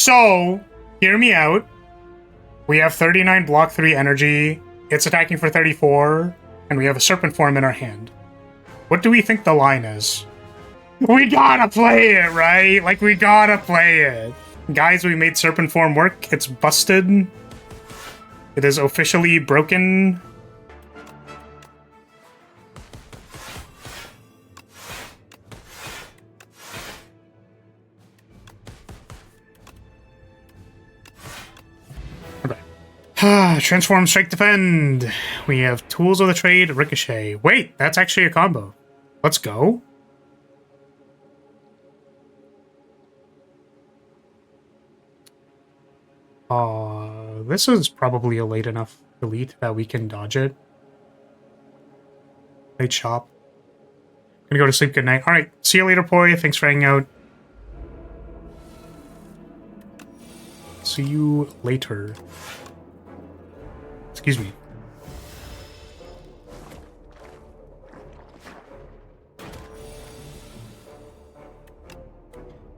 So, hear me out. We have 39 block 3 energy. It's attacking for 34. And we have a serpent form in our hand. What do we think the line is? We gotta play it, right? Like, we gotta play it. Guys, we made serpent form work. It's busted. It is officially broken. Transform, strike, defend. We have tools of the trade, ricochet. Wait, that's actually a combo. Let's go. This is probably a late enough delete that we can dodge it. Late shop. Gonna go to sleep. Good night. All right. See you later, Poi. Thanks for hanging out. See you later. Excuse me.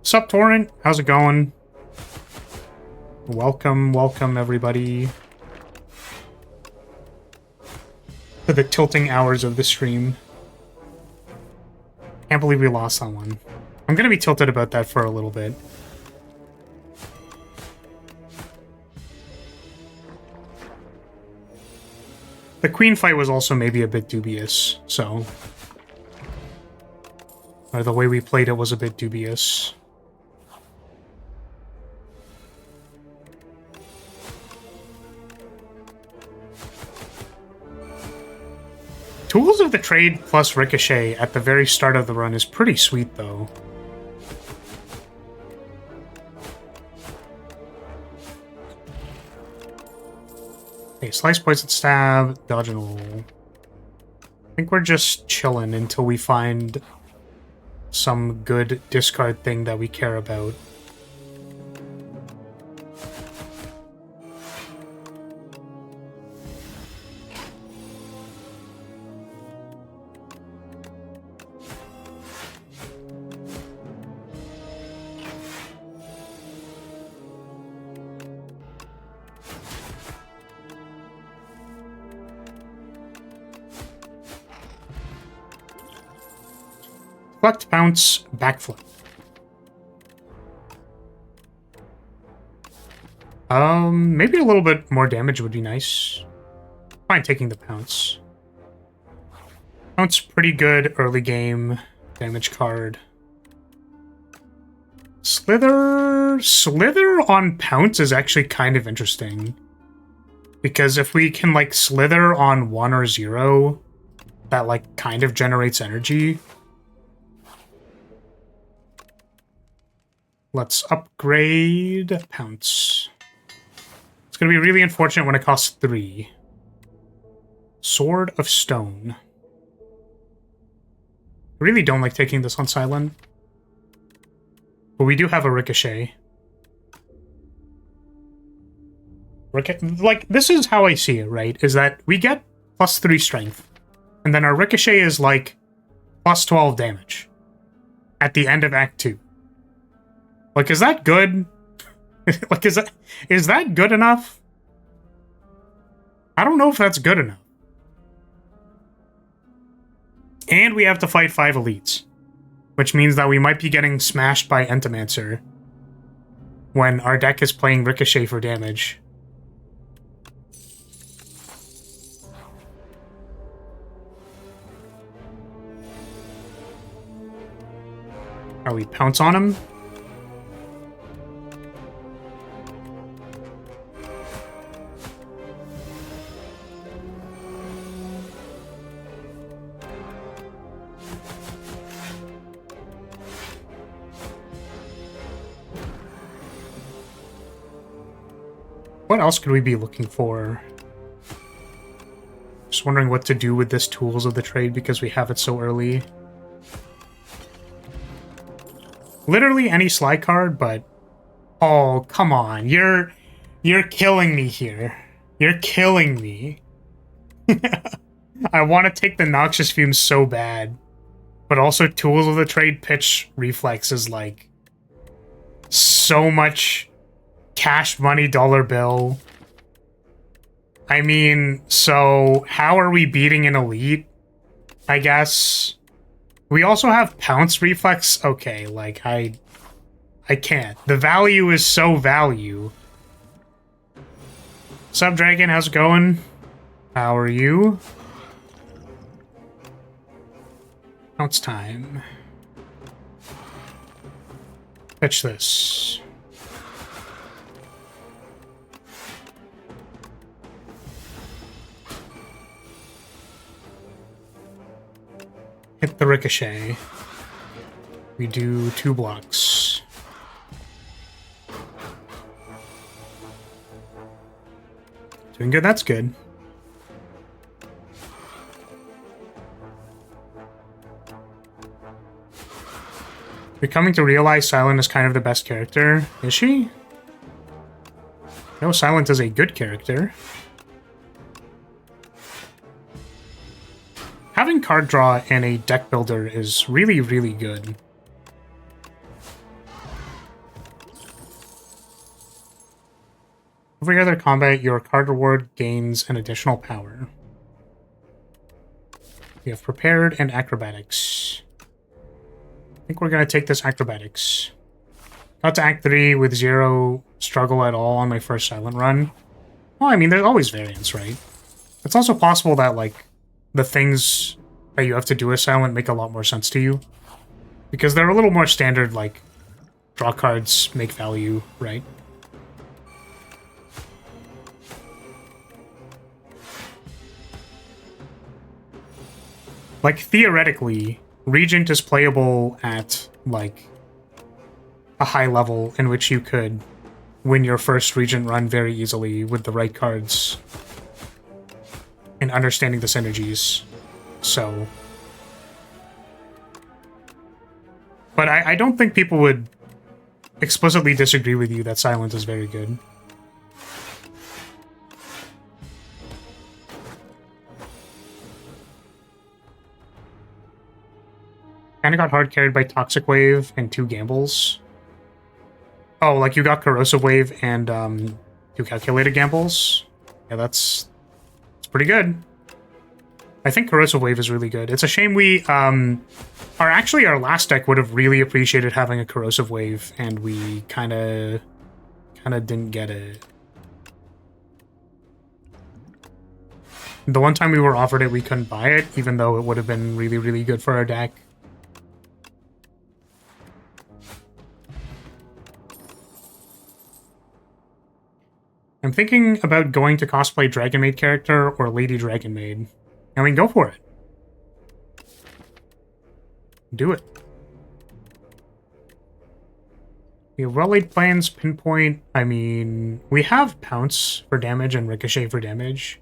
Sup, Torrent? How's it going? Welcome, everybody. To the tilting hours of the stream. Can't believe we lost that one. I'm gonna be tilted about that for a little bit. The queen fight was also maybe a bit dubious, so... Or the way we played it was a bit dubious. Tools of the Trade plus Ricochet at the very start of the run is pretty sweet, though. Okay, Slice, Poison, Stab, Dodge and Roll. I think we're just chilling until we find some good discard thing that we care about. Deflect, Bounce, Backflip. Maybe a little bit more damage would be nice. Fine, taking the Pounce. Pounce, pretty good early game damage card. Slither on Pounce is actually kind of interesting. Because if we can, like, Slither on 1 or 0, that, like, kind of generates energy. Let's upgrade Pounce. It's going to be really unfortunate when it costs 3. Sword of Stone. I really don't like taking this on Silent. But we do have a Ricochet. Like, this is how I see it, right? Is that we get plus 3 strength. And then our Ricochet is, like, plus 12 damage. At the end of Act 2. Like, is that good? Like, is that good enough? I don't know if that's good enough. And we have to fight 5 elites. Which means that we might be getting smashed by Entomancer. When our deck is playing Ricochet for damage. Are we pounce on him? What else could we be looking for? Just wondering what to do with this Tools of the Trade because we have it so early. Literally any slide card, but... Oh, come on. You're killing me here. You're killing me. I want to take the Noxious Fumes so bad. But also Tools of the Trade pitch reflex is like... so much Cash money dollar bill. I mean, so how are we beating an elite? I guess. We also have pounce reflex. Okay, like I can't. The value is so value. Sup, Dragon? How's it going? How are you? Now it's time. Fetch this. Hit the ricochet. We do 2 blocks. Doing good, that's good. You're coming to realize Silent is kind of the best character. Is she? No, Silent is a good character. Having card draw and a deck builder is really, really good. Every other combat, your card reward gains an additional power. We have prepared and acrobatics. I think we're going to take this acrobatics. Got to Act 3 with 0 struggle at all on my first Silent run. Well, I mean, there's always variance, right? It's also possible that, like, the things that you have to do as Silent make a lot more sense to you. Because they're a little more standard, like, draw cards, make value, right? Like, theoretically, Regent is playable at, like, a high level in which you could win your first Regent run very easily with the right cards and understanding the synergies. So... But I don't think people would explicitly disagree with you that Silent is very good. Kinda got hard carried by Toxic Wave and 2 gambles. Oh, like you got Corrosive Wave and 2 calculated gambles? Yeah, that's pretty good. I think Corrosive Wave is really good. It's a shame we, our last deck would have really appreciated having a Corrosive Wave, and we kinda didn't get it. The one time we were offered it, we couldn't buy it, even though it would have been really, really good for our deck. I'm thinking about going to cosplay Dragon Maid character or Lady Dragon Maid. I mean, go for it. Do it. We have well-laid plans, pinpoint. I mean, we have pounce for damage and ricochet for damage.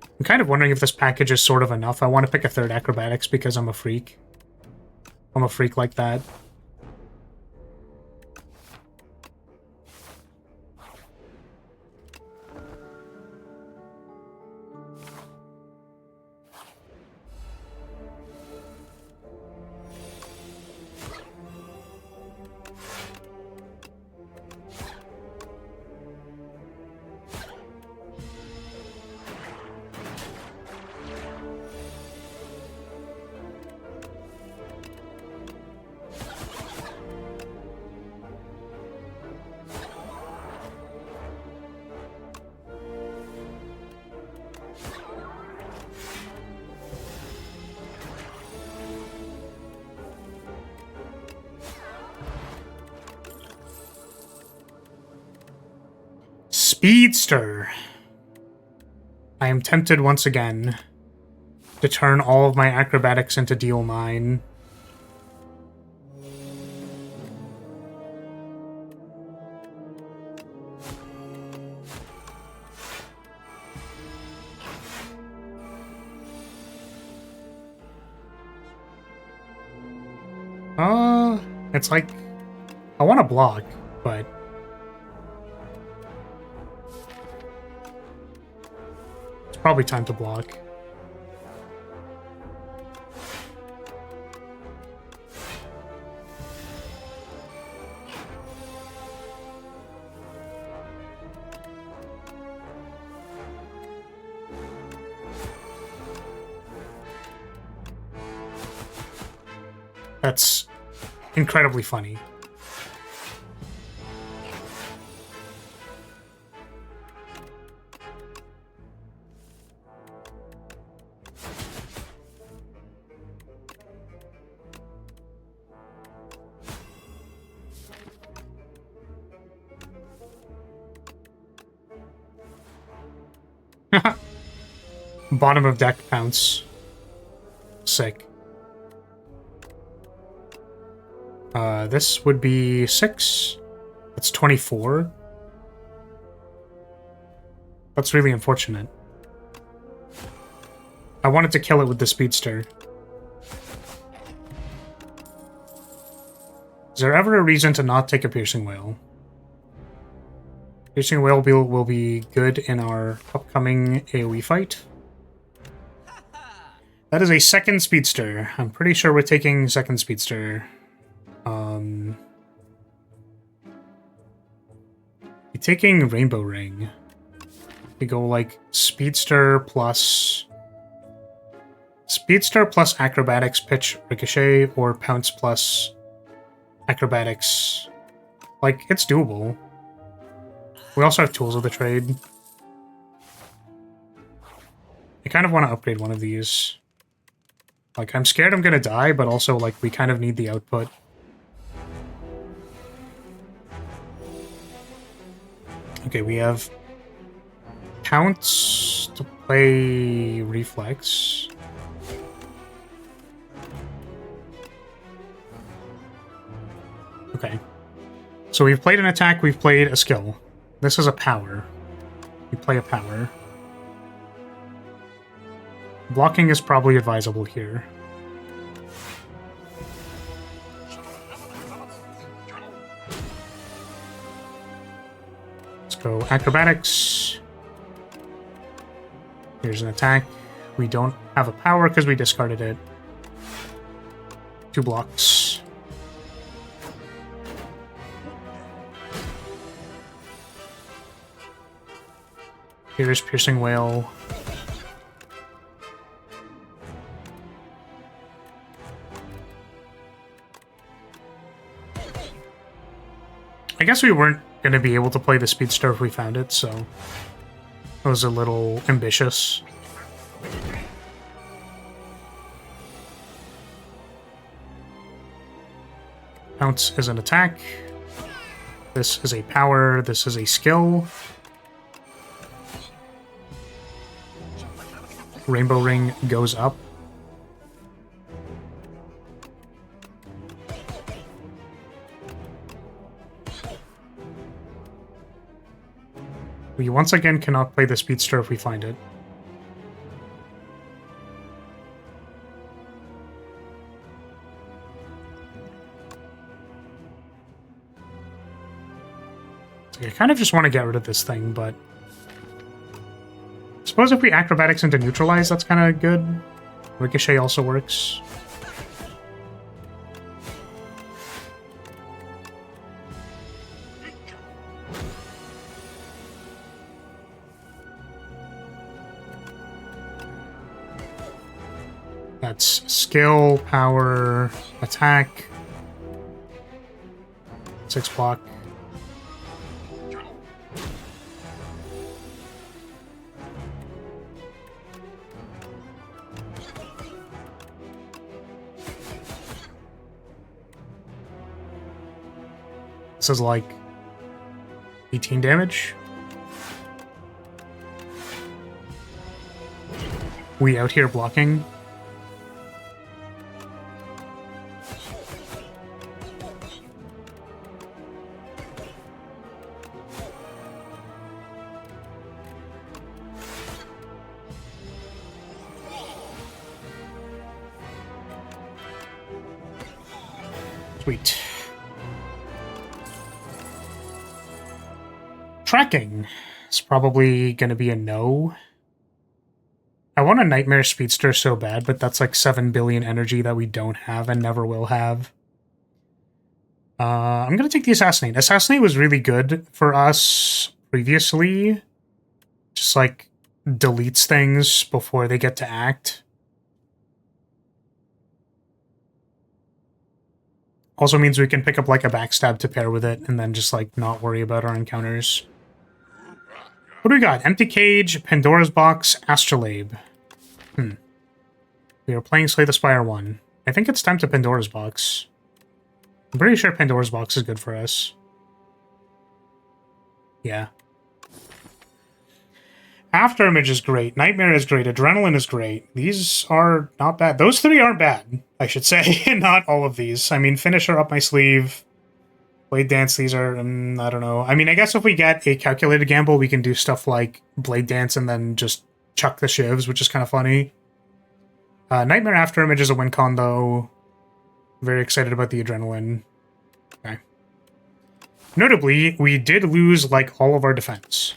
I'm kind of wondering if this package is sort of enough. I want to pick a 3rd acrobatics because I'm a freak. I'm a freak like that. Speedster. I am tempted once again to turn all of my acrobatics into deal 9. It's like, I want to block, but it's probably time to block. That's incredibly funny. Bottom of deck pounce. Sick. This would be 6. That's 24. That's really unfortunate. I wanted to kill it with the speedster. Is there ever a reason to not take a piercing whale? Piercing whale will be good in our upcoming AoE fight. That is a second speedster. I'm pretty sure we're taking second speedster. We're taking Rainbow Ring. We go like speedster plus acrobatics, pitch, ricochet, or pounce plus acrobatics. Like, it's doable. We also have tools of the trade. I kind of want to upgrade one of these. Like, I'm scared I'm gonna die, but also, like, we kind of need the output. Okay, we have pounce to play reflex. Okay. So we've played an attack, we've played a skill. This is a power. We play a power. Blocking is probably advisable here. Let's go acrobatics. Here's an attack. We don't have a power because we discarded it. 2 blocks. Here's Piercing Whale. I guess we weren't going to be able to play the speedster if we found it, so it was a little ambitious. Pounce is an attack. This is a power. This is a skill. Rainbow Ring goes up. We once again cannot play the speedster if we find it. I kind of just want to get rid of this thing, but I suppose if we acrobatics into neutralize, that's kind of good. Ricochet also works. That's skill, power, attack. 6 block. This is like 18 damage. We out here blocking. Sweet. Tracking is probably going to be a no. I want a Nightmare Speedster so bad, but that's like 7 billion energy that we don't have and never will have. I'm going to take the Assassinate. Assassinate was really good for us previously. Just like deletes things before they get to act. Also means we can pick up like a backstab to pair with it and then just like not worry about our encounters. What do we got? Empty Cage, Pandora's Box, Astrolabe. We are playing Slay the Spire 1. I think it's time to Pandora's Box. I'm pretty sure Pandora's Box is good for us. Yeah. Afterimage is great. Nightmare is great. Adrenaline is great. These are not bad. Those three aren't bad, I should say. Not all of these. I mean, Finisher up my sleeve. Blade Dance, these are, I don't know. I mean, I guess if we get a calculated gamble, we can do stuff like Blade Dance and then just chuck the shivs, which is kind of funny. Nightmare Afterimage is a win con, though. Very excited about the Adrenaline. Okay. Notably, we did lose, like, all of our defense.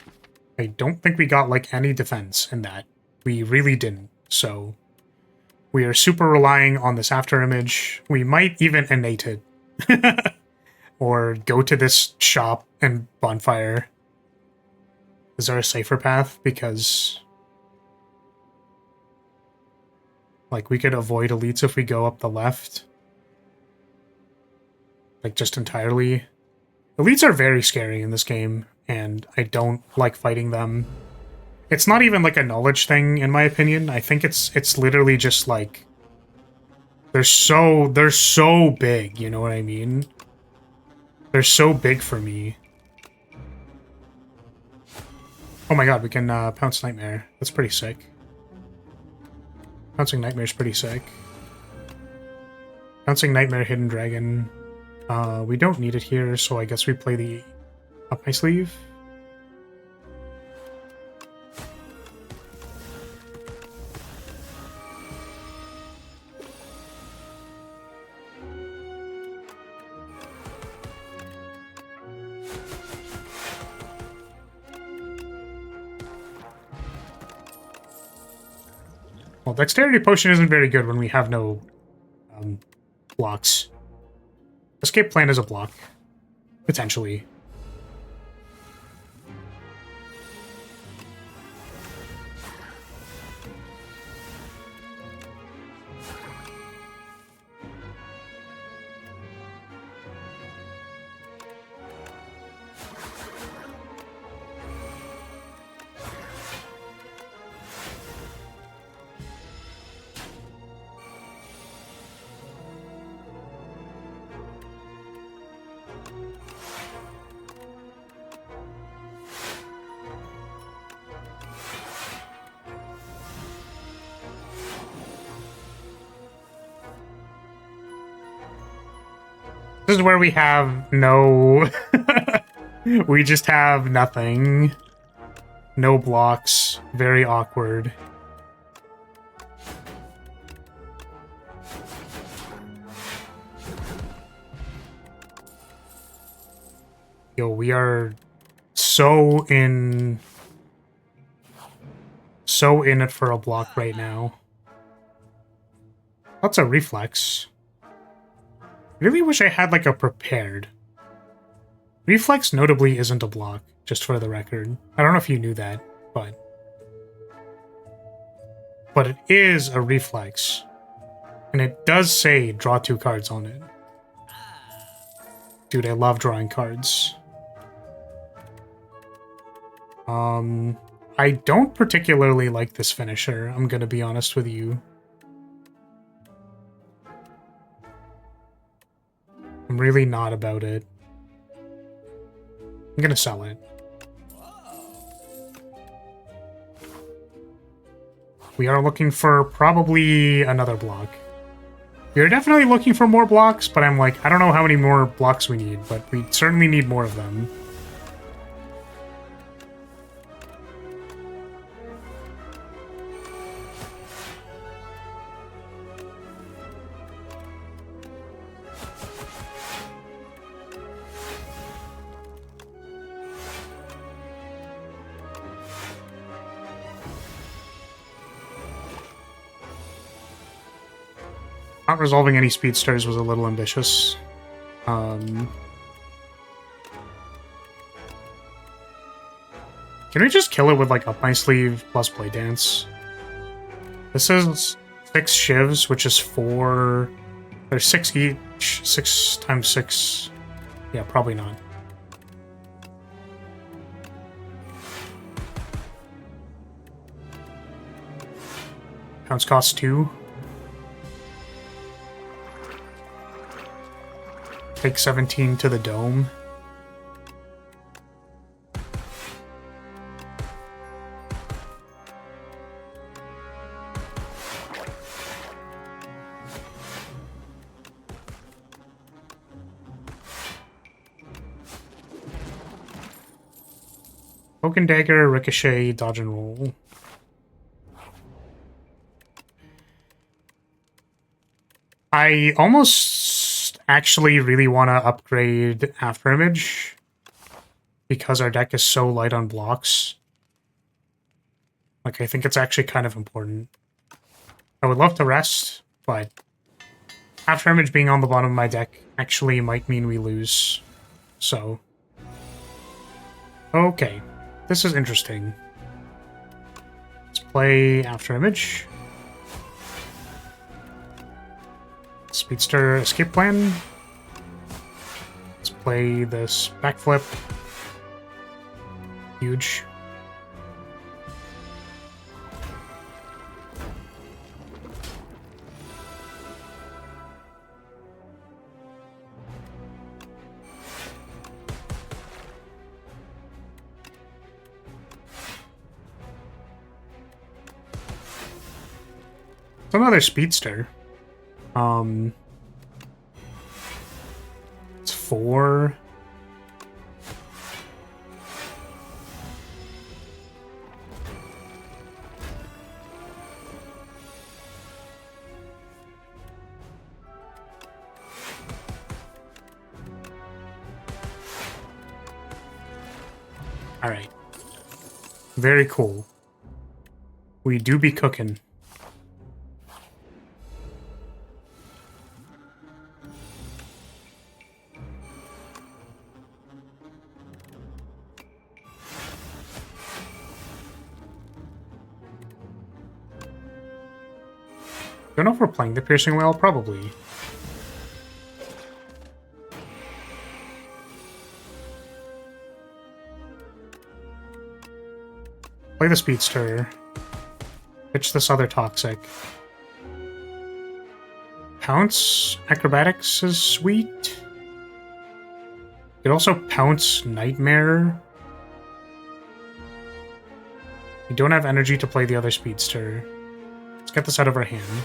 I don't think we got, like, any defense in that. We really didn't, so... We are super relying on this Afterimage. We might even innate it. Or go to this shop and bonfire. Is there a safer path? Because... like, we could avoid elites if we go up the left. Like, just entirely. Elites are very scary in this game, and I don't like fighting them. It's not even, like, a knowledge thing, in my opinion. I think it's literally just, like... They're so big, you know what I mean? They're so big for me. Oh my god, we can Pounce Nightmare. That's pretty sick. Pouncing Nightmare is pretty sick. Pouncing Nightmare, Hidden Dragon. We don't need it here, so I guess we play the up my sleeve. Well, Dexterity Potion isn't very good when we have no blocks. Escape Plan is a block, potentially. This is where we have no... we just have nothing. No blocks. Very awkward. Yo, we are so in it for a block right now. That's a reflex. Really wish I had, like, a prepared. Reflex notably isn't a block, just for the record. I don't know if you knew that, but it is a reflex. And it does say draw 2 cards on it. Dude, I love drawing cards. I don't particularly like this finisher, I'm gonna be honest with you. I'm really not about it. I'm gonna sell it. We are looking for probably another block. We are definitely looking for more blocks, but I'm like, I don't know how many more blocks we need, but we certainly need more of them. Not resolving any speedsters was a little ambitious. Can we just kill it with, like, Up My Sleeve plus Blade Dance? This is 6 shivs, which is 4... There's 6 each. 6 times 6. Yeah, probably not. Pounds cost 2. Take 17 to the dome. Poke and dagger, ricochet, dodge and roll. I almost actually really want to upgrade Afterimage because our deck is so light on blocks. Like, I think it's actually kind of important. I would love to rest, but Afterimage being on the bottom of my deck actually might mean we lose. So, okay. This is interesting. Let's play Afterimage. Speedster escape plan. Let's play this backflip. Huge. It's another speedster. It's 4. All right. Very cool. We do be cooking. Don't know if we're playing the piercing whale, probably. Play the speedster. Pitch this other toxic. Pounce acrobatics is sweet. You could also pounce nightmare. We don't have energy to play the other speedster. Let's get this out of our hand.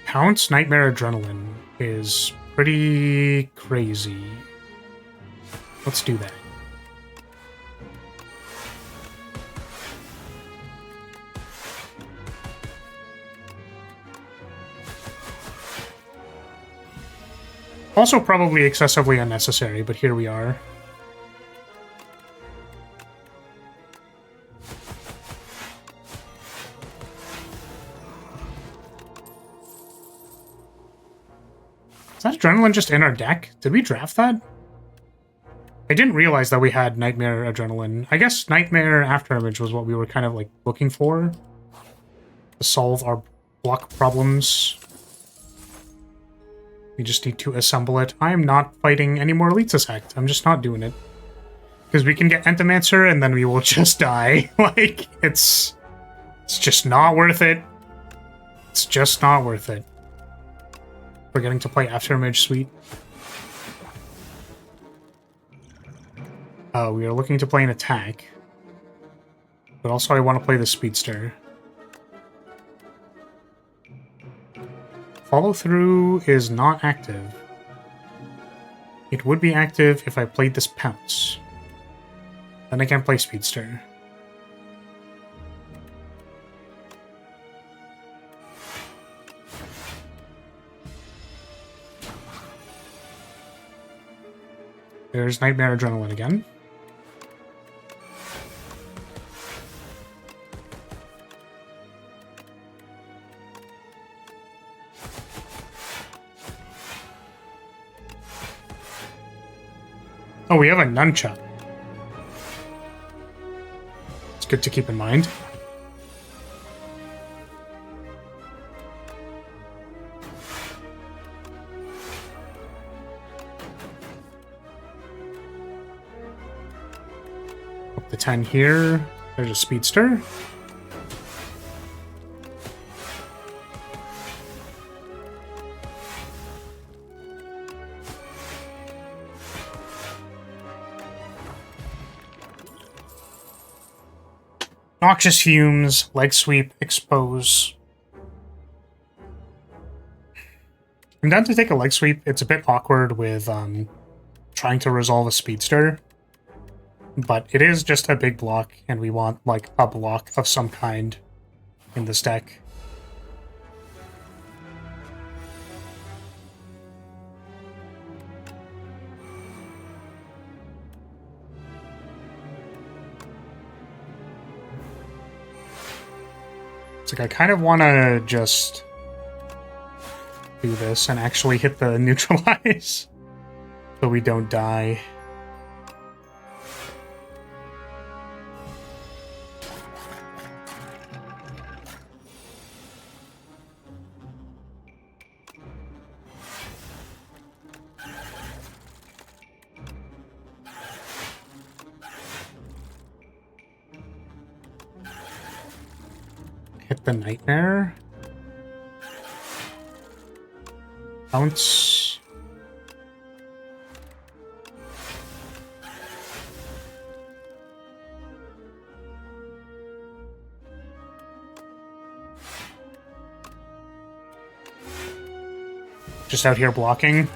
Pounce Nightmare Adrenaline is pretty crazy. Let's do that. Also probably excessively unnecessary, but here we are. Is that Adrenaline just in our deck? Did we draft that? I didn't realize that we had Nightmare Adrenaline. I guess Nightmare Afterimage was what we were kind of like looking for to solve our block problems. We just need to assemble it. I am not fighting any more Elites Act. I'm just not doing it. Because we can get Entomancer and then we will just die. Like, it's just not worth it. It's just not worth it. We're getting to play Afterimage Suite. We are looking to play an attack. But also I want to play the Speedster. Follow through is not active. It would be active if I played this Pounce. Then I can play Speedster. There's Nightmare Adrenaline again. Oh, we have a nunchuck. It's good to keep in mind. Up to 10 here. There's a speedster. Noxious fumes, leg sweep, expose. I'm down to take a leg sweep. It's a bit awkward with trying to resolve a speedster. But it is just a big block, and we want, like, a block of some kind in this deck. It's like I kind of want to just do this and actually hit the neutralize so we don't die. Hit the nightmare. Bounce. Just out here blocking.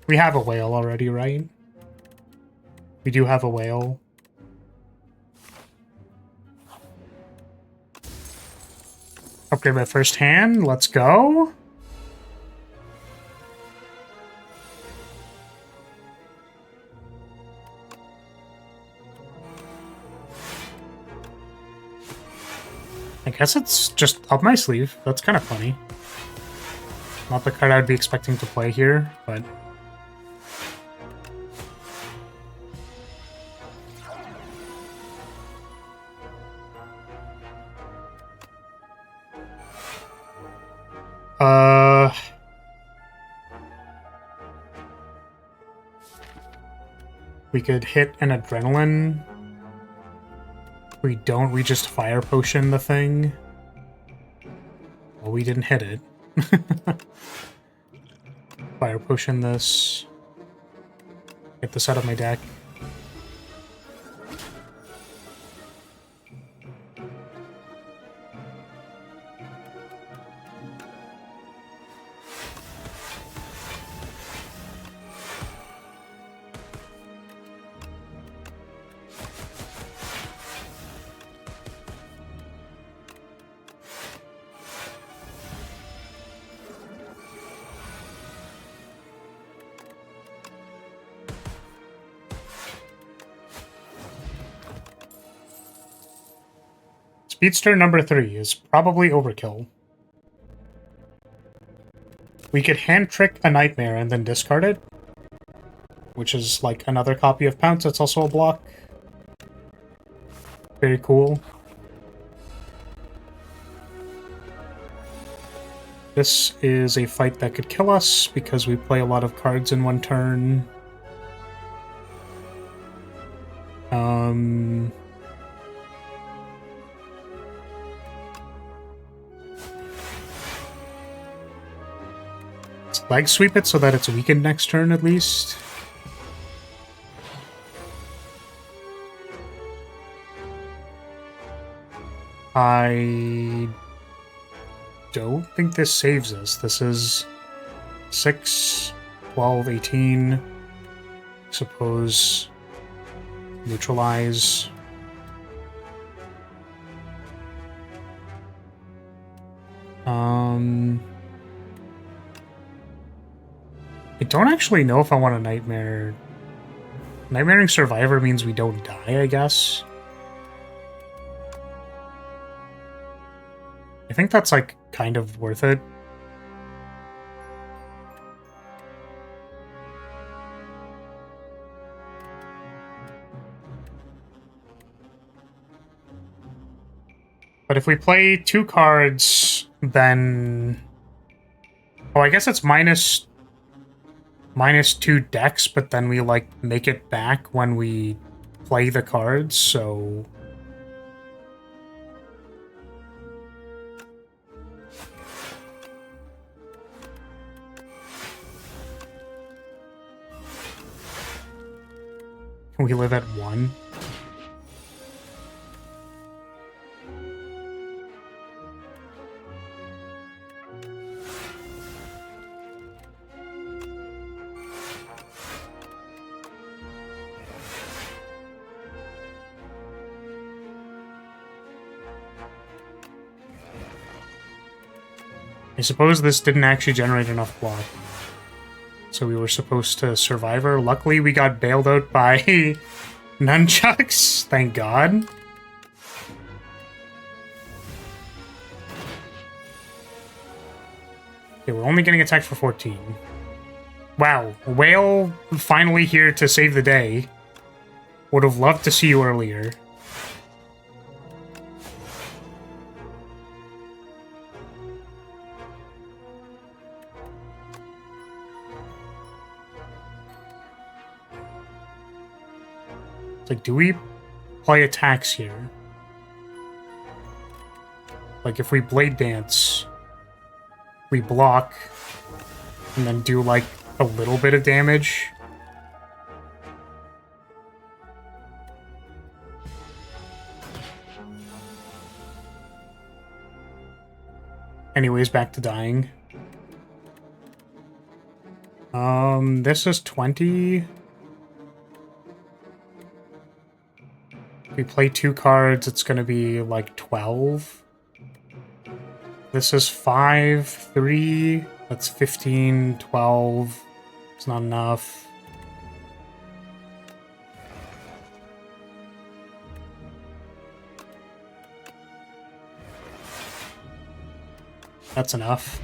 We have a whale already, right? We do have a whale. Upgrade my first hand. Let's go. I guess it's just up my sleeve. That's kind of funny. Not the card I'd be expecting to play here, but... We could hit an adrenaline. If we don't, we just fire potion the thing. Well, we didn't hit it. Fire potion this. Get this out of my deck. Speedster number 3 is probably overkill. We could hand trick a nightmare and then discard it, which is like another copy of Pounce. It's also a block. Very cool. This is a fight that could kill us because we play a lot of cards in one turn. Let's leg sweep it so that it's weakened next turn at least. I don't think this saves us. This is 6, 12, 18. Suppose neutralize. I don't actually know if I want a nightmare. Nightmaring Survivor means we don't die, I guess. I think that's, like, kind of worth it. if we play 2 cards, then... Oh, I guess it's minus 2 decks, but then we, like, make it back when we play the cards, so... Can we live at 1? I suppose this didn't actually generate enough block. So we were supposed to survive her. Luckily, we got bailed out by nunchucks. Thank God. Okay, we're only getting attacked for 14. Wow, Whale finally here to save the day. Would have loved to see you earlier. It's like, do we play attacks here? Like, if we Blade Dance, we block, and then do, like, a little bit of damage. Anyways, back to dying. This is 20. If we play 2 cards, it's gonna be like 12. This is 5, 3. That's 15, 12. It's not enough. That's enough.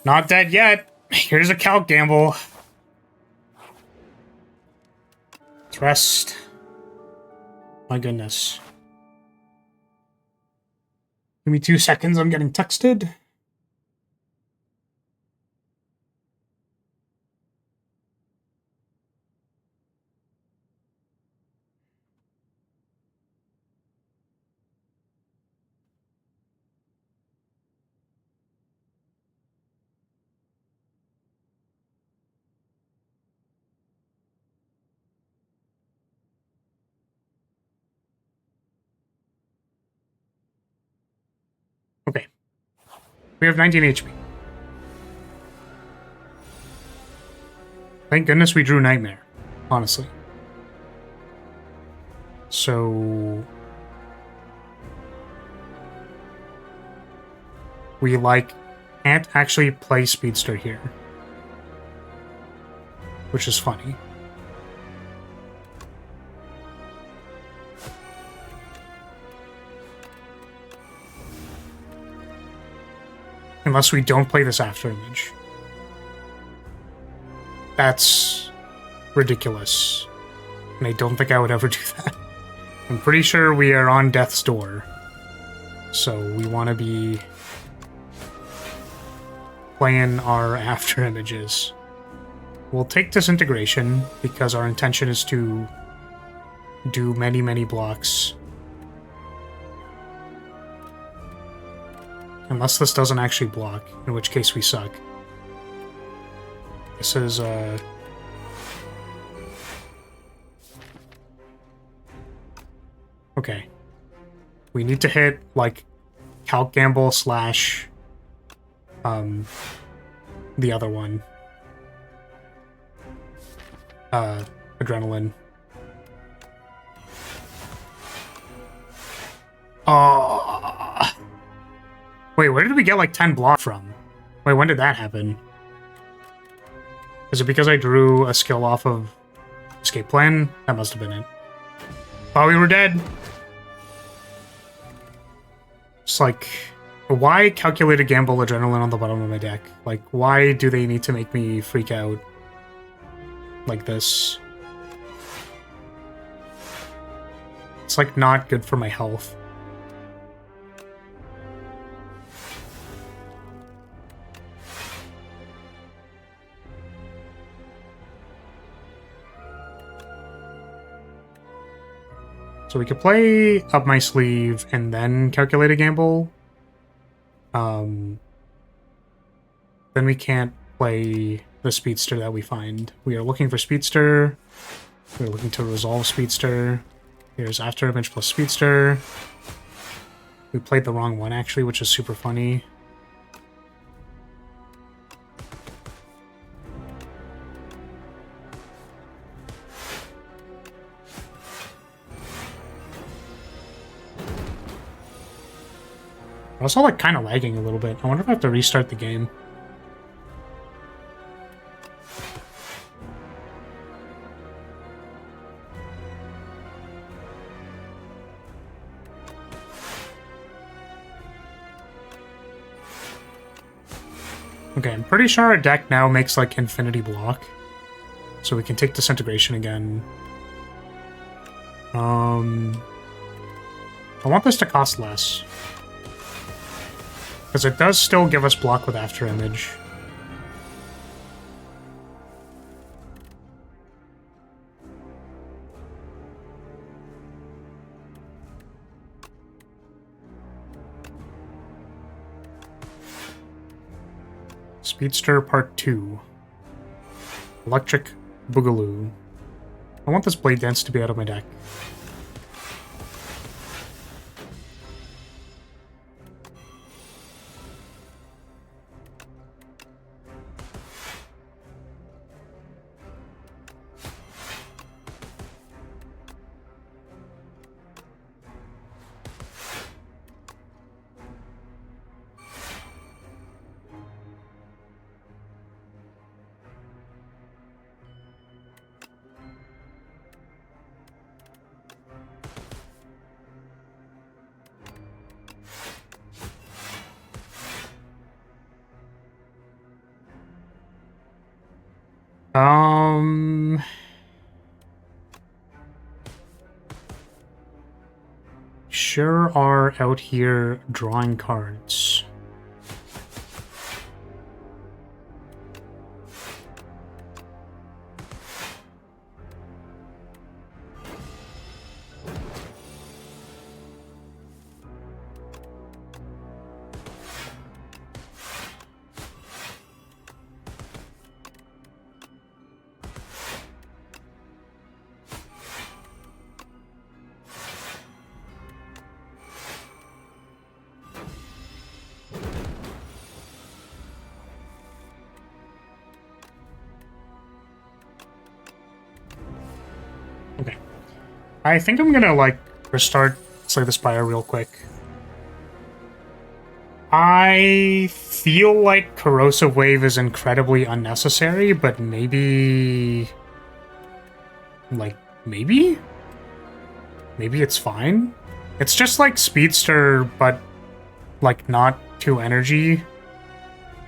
Not dead yet. Here's a calc gamble. Let's rest. My goodness. Give me 2 seconds, I'm getting texted. Okay. We have 19 HP. Thank goodness we drew Nightmare, honestly. So... we, like, can't actually play Speedster here. Which is funny. Unless we don't play this after image. That's ridiculous. And I don't think I would ever do that. I'm pretty sure we are on death's door. So we want to be playing our after images. We'll take Disintegration because our intention is to do many, many blocks. Unless this doesn't actually block, in which case we suck. This is, okay. We need to hit, like, Calc Gamble slash, the other one. Adrenaline. Oh. Wait, where did we get like 10 blocks from? Wait, when did that happen? Is it because I drew a skill off of Escape Plan? That must have been it. Thought we were dead. It's like, why Calculated Gamble Adrenaline on the bottom of my deck? Like, why do they need to make me freak out like this? It's like not good for my health. So we could play Up My Sleeve and then calculate a gamble. Then we can't play the Speedster that we find. We are looking for Speedster. We're looking to resolve Speedster. Here's After Image plus Speedster. We played the wrong one, actually, which is super funny. Also, like, kind of lagging a little bit. I wonder if I have to restart the game. Okay, I'm pretty sure our deck now makes, like, Infinity Block. So we can take Disintegration again. I want this to cost less. Because it does still give us block with After Image. Speedster Part 2. Electric Boogaloo. I want this Blade Dance to be out of my deck. Sure are out here drawing cards. Okay. I think I'm gonna, like, restart Slay the Spire real quick. I feel like Corrosive Wave is incredibly unnecessary, but maybe... Like, maybe? Maybe it's fine? It's just like Speedster, but, like, not 2 energy.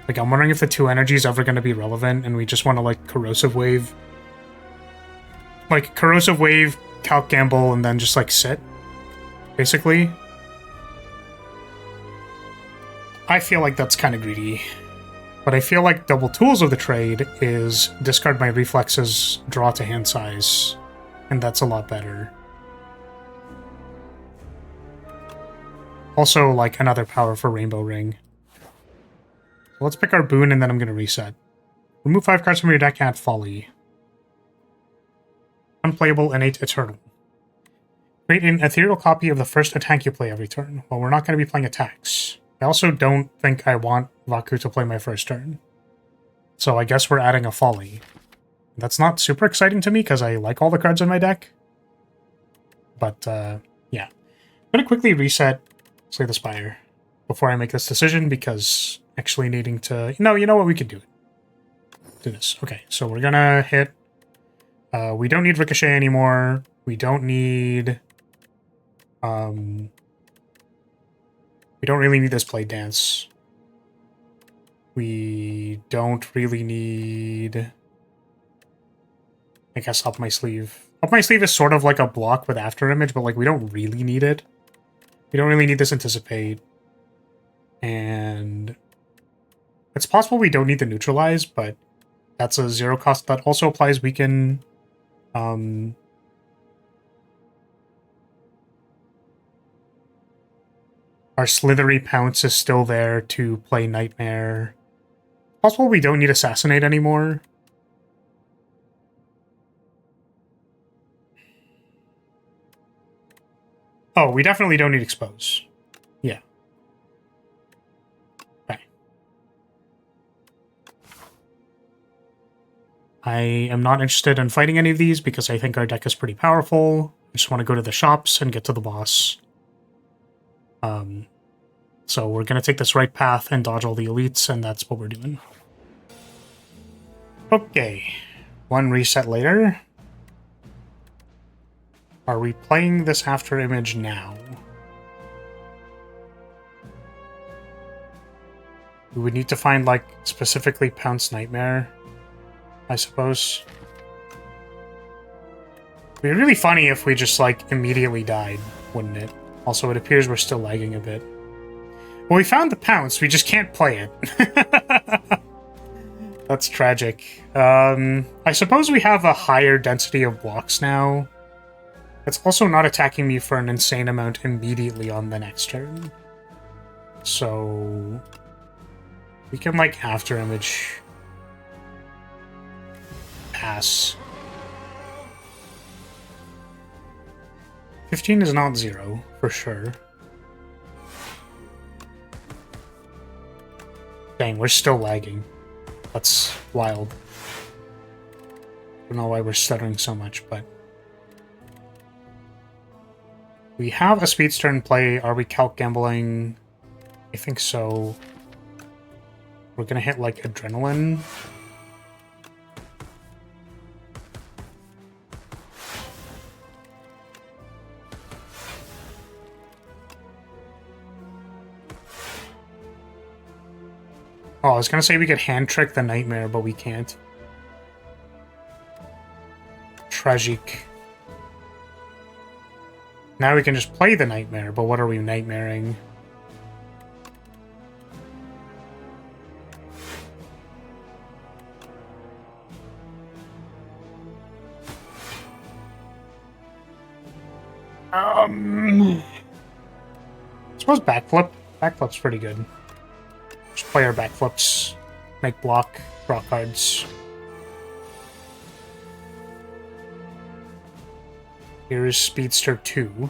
Like, I'm wondering if the 2 energy is ever going to be relevant, and we just want to, like, Corrosive Wave. Like, Corrosive Wave, Calc Gamble, and then just, like, sit. Basically. I feel like that's kind of greedy. But I feel like double tools of the trade is discard my reflexes, draw to hand size, and that's a lot better. Also, like, another power for Rainbow Ring. So let's pick our boon, and then I'm going to reset. Remove 5 cards from your deck, add Folly. Unplayable, Innate, Eternal. Create an ethereal copy of the first attack you play every turn. Well, we're not going to be playing attacks. I also don't think I want Vaku to play my first turn. So I guess we're adding a Folly. That's not super exciting to me, because I like all the cards in my deck. But, yeah. I'm going to quickly reset Slay the Spire before I make this decision, because actually needing to... No, you know what? We could do it. Do this. Okay, so we're going to hit... we don't need Ricochet anymore. We don't need... we don't really need this Blade Dance. We don't really need... I guess Up My Sleeve. Up My Sleeve is sort of like a block with After Image, but, like, we don't really need it. We don't really need this Anticipate. And... it's possible we don't need the Neutralize, but that's a 0 cost. That also applies Weaken. Our Slithery Pounce is still there to play Nightmare. Possible we don't need Assassinate anymore. Oh, we definitely don't need Expose. Yeah. Okay. I am not interested in fighting any of these because I think our deck is pretty powerful. I just want to go to the shops and get to the boss. So we're going to take this right path and dodge all the elites, and that's what we're doing. Okay. One reset later. Are we playing this after image now? We would need to find, like, specifically Pounce Nightmare, I suppose. It'd be really funny if we just, like, immediately died, wouldn't it? Also, it appears we're still lagging a bit. Well, we found the Pounce, we just can't play it. That's tragic. I suppose we have a higher density of blocks now. It's also not attacking me for an insane amount immediately on the next turn. So we can, like, after image pass. 15 is not 0, for sure. Dang, we're still lagging. That's wild. I don't know why we're stuttering so much, but... We have a Speedster in play. Are we calc gambling? I think so. We're gonna hit, like, Adrenaline. Oh, I was gonna say we could hand trick the Nightmare, but we can't. Tragic. Now we can just play the Nightmare, but what are we nightmaring? I suppose backflip. Backflip's pretty good. Just play our backflips, make block, draw cards. Here's Speedster 2.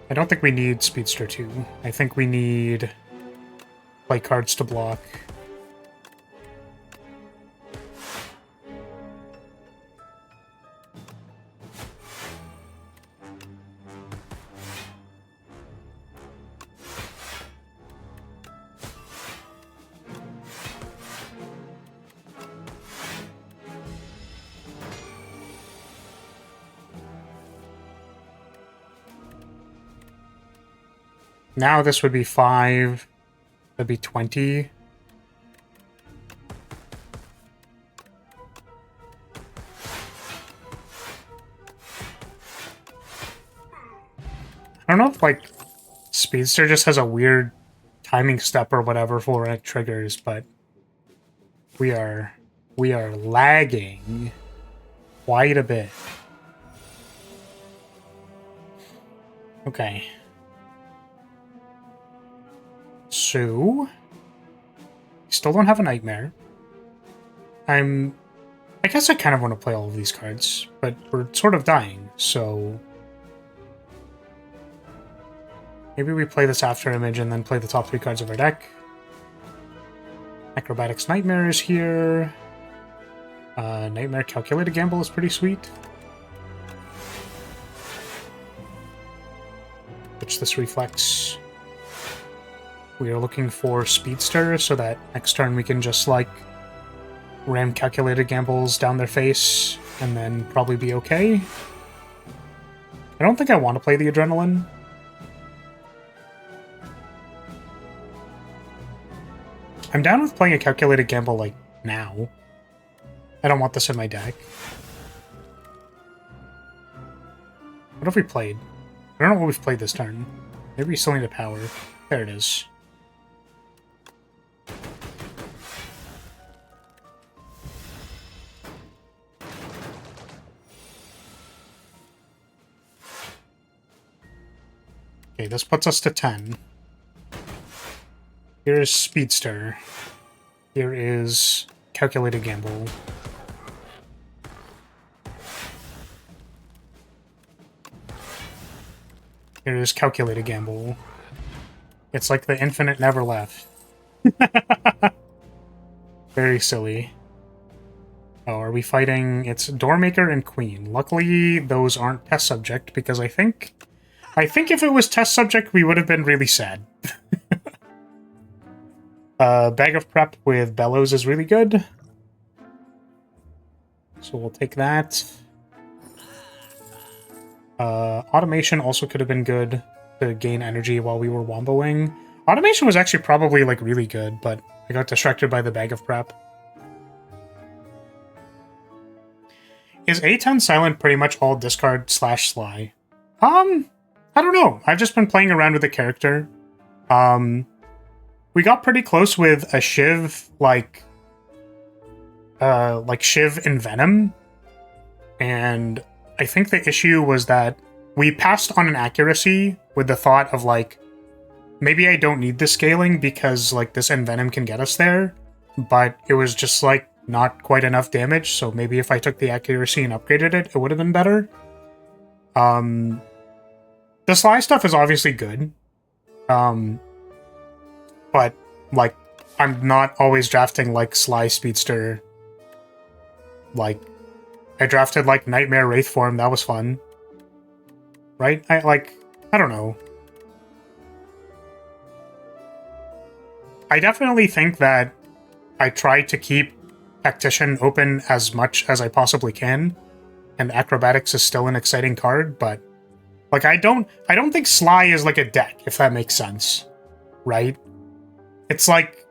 I don't think we need Speedster 2. I think we need play cards to block. Now this would be 5. That'd be 20. I don't know if, like, Speedster just has a weird timing step or whatever for when it triggers, but we are lagging quite a bit. Okay. So, still don't have a Nightmare. I guess I kind of want to play all of these cards, but we're sort of dying, so... Maybe we play this after image and then play the top 3 cards of our deck. Acrobatics Nightmare is here. Nightmare Calculated Gamble is pretty sweet. Which this reflects. We are looking for Speedster so that next turn we can just, like, ram Calculated Gambles down their face and then probably be okay. I don't think I want to play the Adrenaline. I'm down with playing a Calculated Gamble, like, now. I don't want this in my deck. What have we played? I don't know what we've played this turn. Maybe we still need a power. There it is. Okay, this puts us to 10. Here is Speedster. Here is Calculated Gamble. Here is Calculated Gamble. It's like the infinite never left. Very silly. Oh, are we fighting? It's Doormaker and Queen. Luckily, those aren't test subject, because I think if it was test subject, we would have been really sad. Bag of Prep with Bellows is really good. So we'll take that. Automation also could have been good to gain energy while we were womboing. Automation was actually probably, like, really good, but I got distracted by the Bag of Prep. Is A10 Silent pretty much all discard / sly? I don't know. I've just been playing around with the character. We got pretty close with a Shiv, like Shiv and Venom. And I think the issue was that we passed on an accuracy with the thought of, like, maybe I don't need the scaling because, like, this Envenom can get us there. But it was just, like, not quite enough damage, so maybe if I took the accuracy and upgraded it, it would have been better. The Sly stuff is obviously good. But, like, I'm not always drafting, like, Sly Speedster. Like, I drafted, like, Nightmare Wraith form, that was fun. Right? I don't know. I definitely think that I try to keep Tactician open as much as I possibly can, and Acrobatics is still an exciting card, but, like, I don't think Sly is like a deck, if that makes sense. Right? It's like,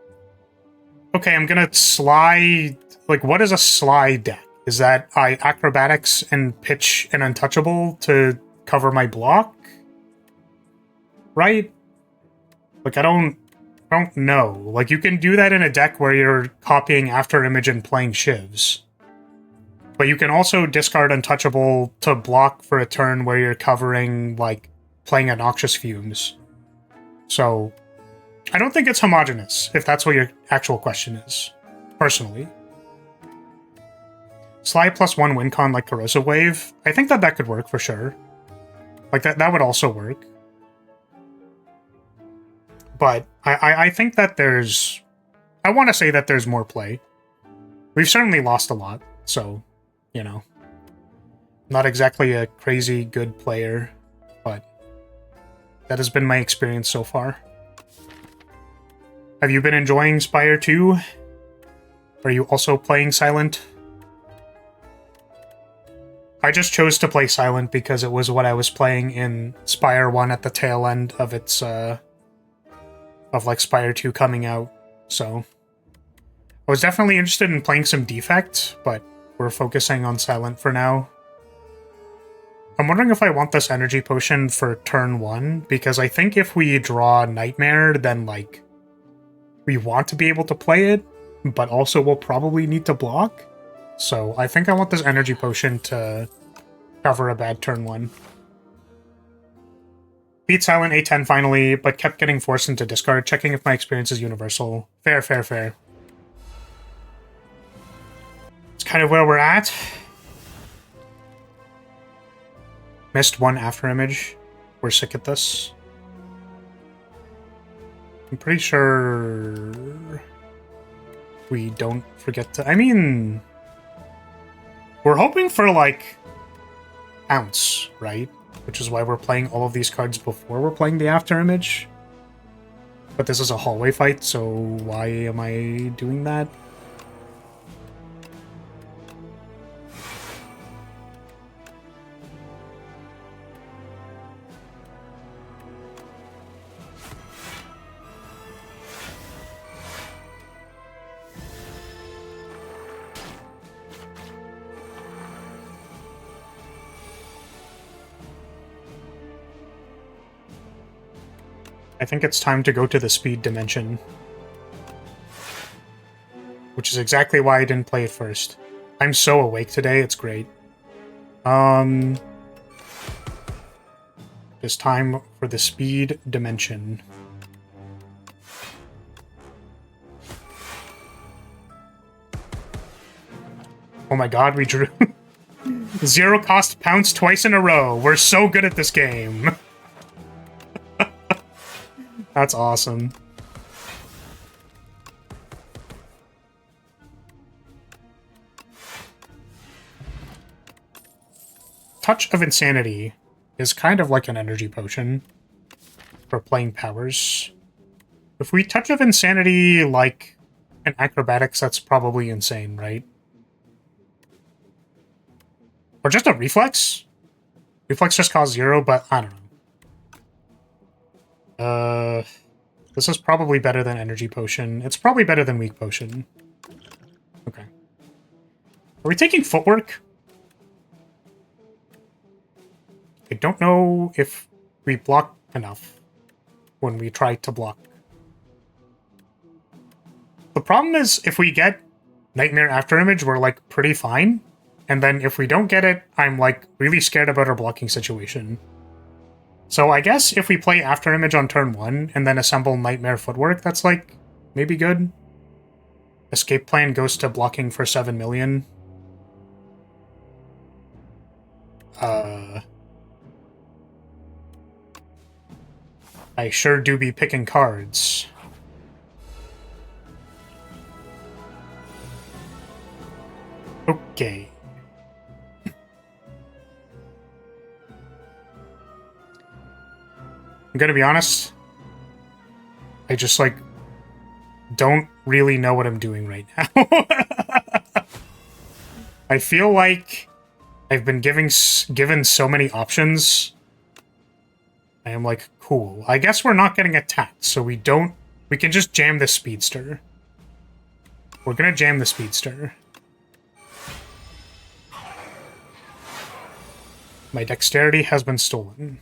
okay, I'm gonna Sly... Like, what is a Sly deck? Is that I Acrobatics and pitch an Untouchable to cover my block? Right? Like, I don't know. Like, you can do that in a deck where you're copying After Image and playing Shivs. But you can also discard Untouchable to block for a turn where you're covering, like, playing a Noxious Fumes. So, I don't think it's homogenous, if that's what your actual question is, personally. Sly +1 win con like Corrosive Wave, I think that could work for sure. Like, that would also work. But I think that there's... I want to say that there's more play. We've certainly lost a lot, so, you know. Not exactly a crazy good player, but that has been my experience so far. Have you been enjoying Spire 2? Are you also playing Silent? I just chose to play Silent because it was what I was playing in Spire 1 at the tail end of its, of, like, Spire 2 coming out, so... I was definitely interested in playing some Defect, but we're focusing on Silent for now. I'm wondering if I want this Energy Potion for turn 1, because I think if we draw Nightmare, then, like, we want to be able to play it, but also we'll probably need to block. So I think I want this Energy Potion to cover a bad turn 1. Beat Silent A10 finally, but kept getting forced into discard, checking if my experience is universal. Fair, fair, fair. It's kind of where we're at. Missed one After Image. We're sick at this. I'm pretty sure we don't forget to... I mean... We're hoping for, like, Ounce, right? Which is why we're playing all of these cards before we're playing the After Image. But this is a hallway fight, so why am I doing that? I think it's time to go to the speed dimension. Which is exactly why I didn't play it first. I'm so awake today, it's great. It's time for the speed dimension. Oh my god, we drew 0 cost pounce twice in a row. We're so good at this game. That's awesome. Touch of Insanity is kind of like an energy potion for playing powers. If we Touch of Insanity like an acrobatics, that's probably insane, right? Or just a reflex? Reflex just costs 0, but I don't know. This is probably better than Energy Potion. It's probably better than Weak Potion. Okay. Are we taking Footwork? I don't know if we block enough when we try to block. The problem is, if we get Nightmare Afterimage, we're, like, pretty fine. And then if we don't get it, I'm, like, really scared about our blocking situation. So I guess if we play Afterimage on turn 1 and then assemble Nightmare Footwork, that's, like, maybe good. Escape Plan goes to blocking for 7 million. I sure do be picking cards. Okay. I'm gonna be honest. I just, like, don't really know what I'm doing right now. I feel like I've been given so many options. I am like, cool. I guess we're not getting attacked, so we can just jam the Speedster. We're gonna jam the Speedster. My dexterity has been stolen.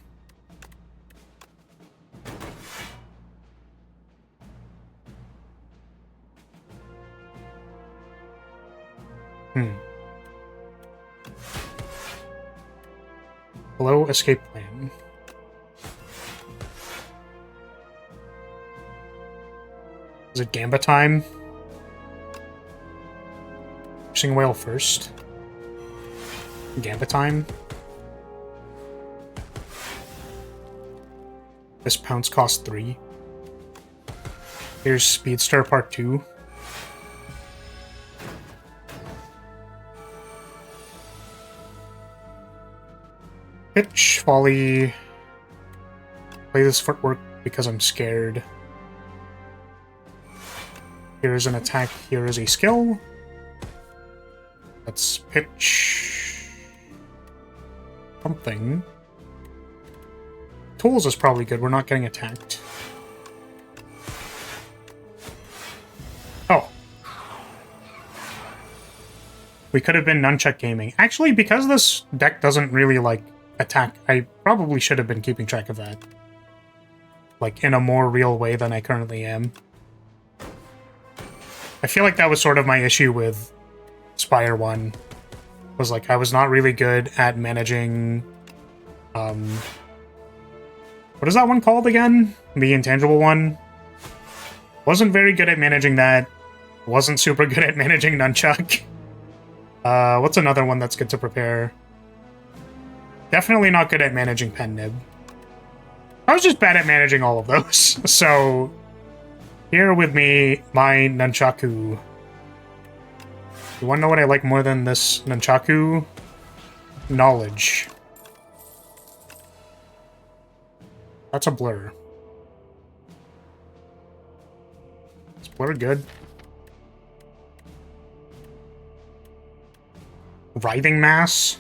Hello, escape plan. Is it Gamba time? Sing Whale first. Gamba time. This pounce costs 3. Here's Speedster Part 2. Pitch, Volley. Play this Footwork because I'm scared. Here is an attack, here is a skill. Let's pitch something. Tools is probably good, we're not getting attacked. Oh. We could have been Nunchuck Gaming. Actually, because this deck doesn't really, like, attack, I probably should have been keeping track of that. Like, in a more real way than I currently am. I feel like that was sort of my issue with Spire 1. Was like, I was not really good at managing... what is that one called again? The intangible one? Wasn't very good at managing that. Wasn't super good at managing Nunchuck. What's another one that's good to prepare? Definitely not good at managing Pen Nib. I was just bad at managing all of those. So, here with me, my Nunchaku. You wanna know what I like more than this Nunchaku? Knowledge. That's a blur. Is blur good? Writhing Mass?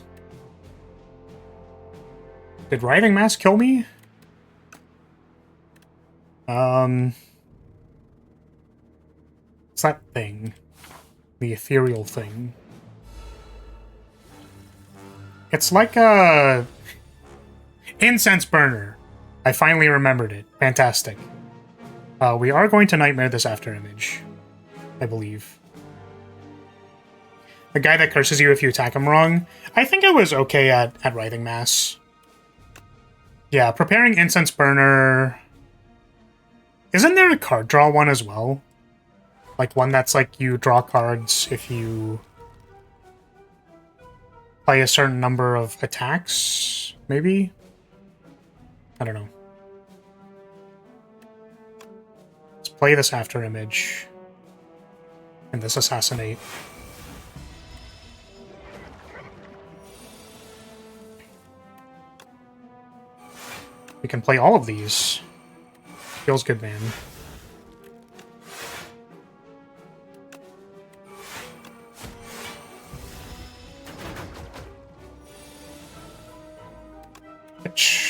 Did Writhing Mass kill me? What's that thing? The ethereal thing. It's like a... Incense Burner. I finally remembered it. Fantastic. We are going to Nightmare this Afterimage, I believe. The guy that curses you if you attack him wrong. I think I was okay at Writhing Mass. Yeah, preparing incense burner. Isn't there a card draw one as well? Like one that's like you draw cards if you play a certain number of attacks, maybe? I don't know. Let's play this after image. And this assassinate. We can play all of these. Feels good, man.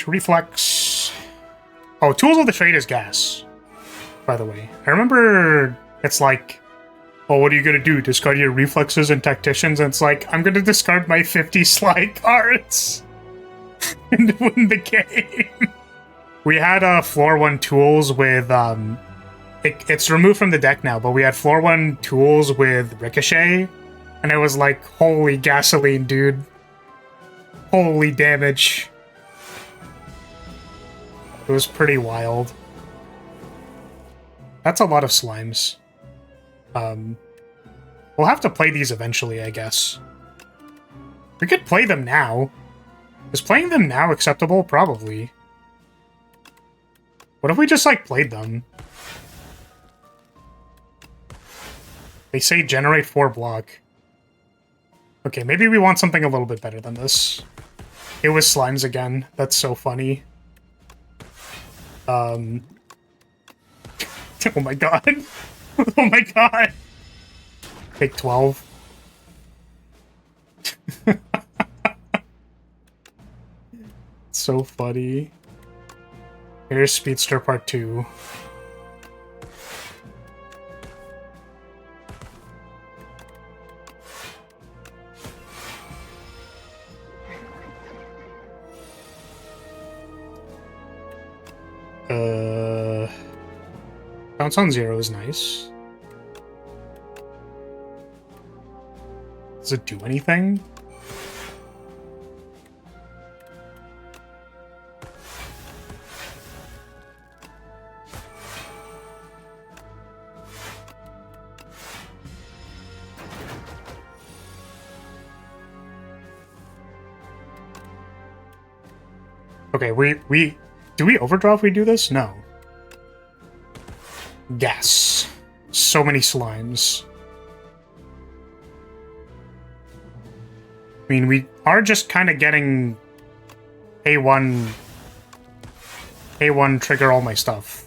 Reflex. Oh, Tools of the Trade is gas, by the way. I remember it's like, oh, what are you gonna do? Discard your reflexes and tacticians? And it's like, I'm gonna discard my 50 slide cards and win the game. We had floor 1 tools with, it's removed from the deck now, but we had floor 1 tools with Ricochet, and it was like, holy gasoline, dude. Holy damage. It was pretty wild. That's a lot of slimes. We'll have to play these eventually, I guess. We could play them now. Is playing them now acceptable? Probably. What if we just, like, played them? They say generate 4 block. Okay, maybe we want something a little bit better than this. It was slimes again. That's so funny. Oh my god. Oh my god. Take 12. So funny. Here's Speedster Part 2. Bounce on 0 is nice. Does it do anything? Okay, do we overdraw if we do this? No. Gas. So many slimes. I mean, we are just kind of getting A1 trigger all my stuff.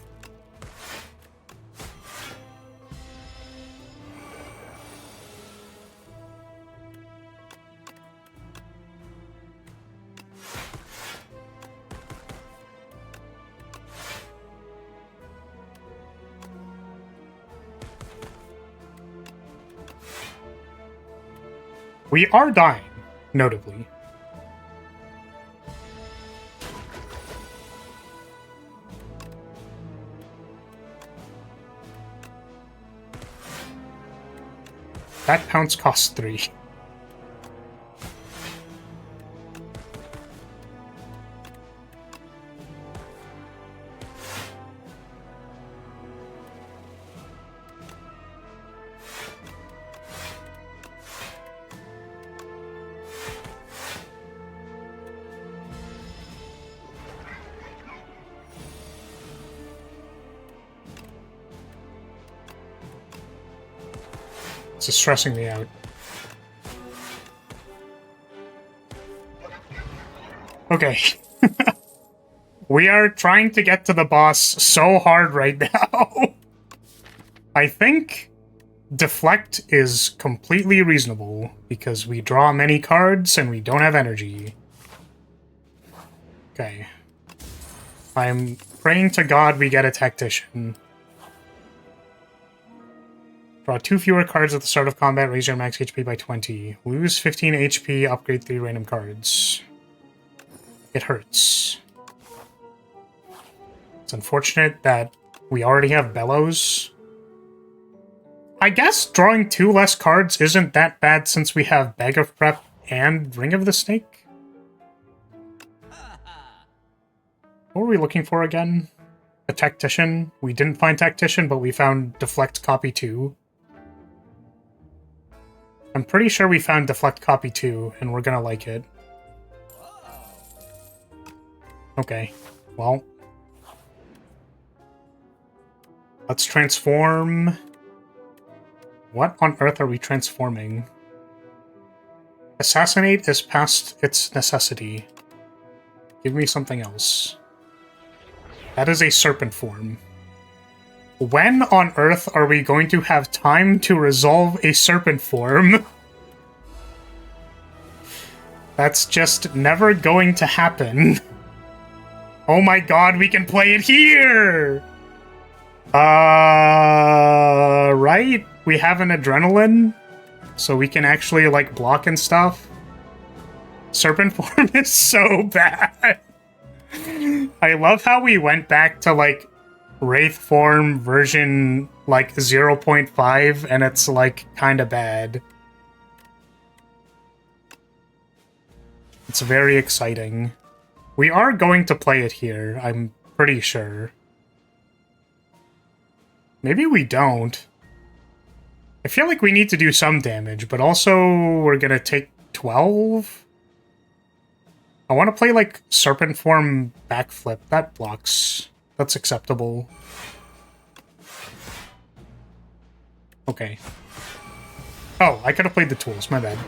We are dying, notably. That pounce costs 3. This is stressing me out. Okay. We are trying to get to the boss so hard right now. I think deflect is completely reasonable because we draw many cards and we don't have energy. Okay. I'm praying to God we get a tactician. Draw 2 fewer cards at the start of combat, raise your max HP by 20. Lose 15 HP, upgrade 3 random cards. It hurts. It's unfortunate that we already have Bellows. I guess drawing 2 less cards isn't that bad since we have Bag of Prep and Ring of the Snake. What were we looking for again? A tactician? We didn't find tactician, but we found deflect copy 2. I'm pretty sure we found deflect copy 2, and we're gonna like it. Okay, well. Let's transform... What on earth are we transforming? Assassinate is past its necessity. Give me something else. That is a serpent form. When on earth are we going to have time to resolve a serpent form? That's just never going to happen. Oh my god, we can play it here! Right? We have an adrenaline, so we can actually, like, block and stuff. Serpent form is so bad. I love how we went back to, like, Wraith form version, like, 0.5, and it's, like, kinda bad. It's very exciting. We are going to play it here, I'm pretty sure. Maybe we don't. I feel like we need to do some damage, but also we're gonna take 12? I want to play, like, Serpent Form Backflip. That blocks. That's acceptable. Okay. Oh, I could have played the tools. My bad.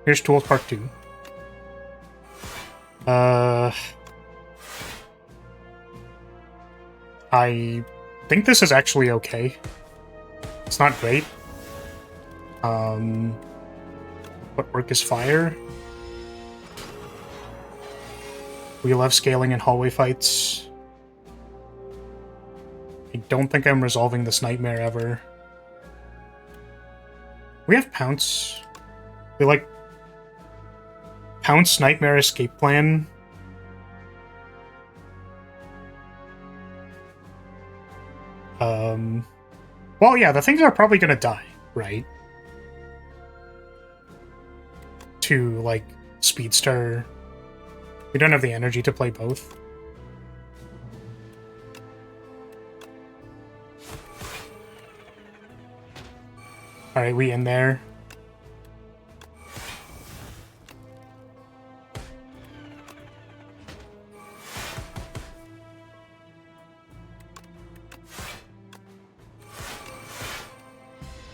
Here's Tools Part 2. I think this is actually okay. It's not great. What work is fire? We love scaling in hallway fights. I don't think I'm resolving this nightmare ever. We have Pounce. We like Pounce Nightmare Escape Plan. Well, yeah, the things are probably gonna die, right? To, like, Speedster. We don't have the energy to play both. Alright, we in there.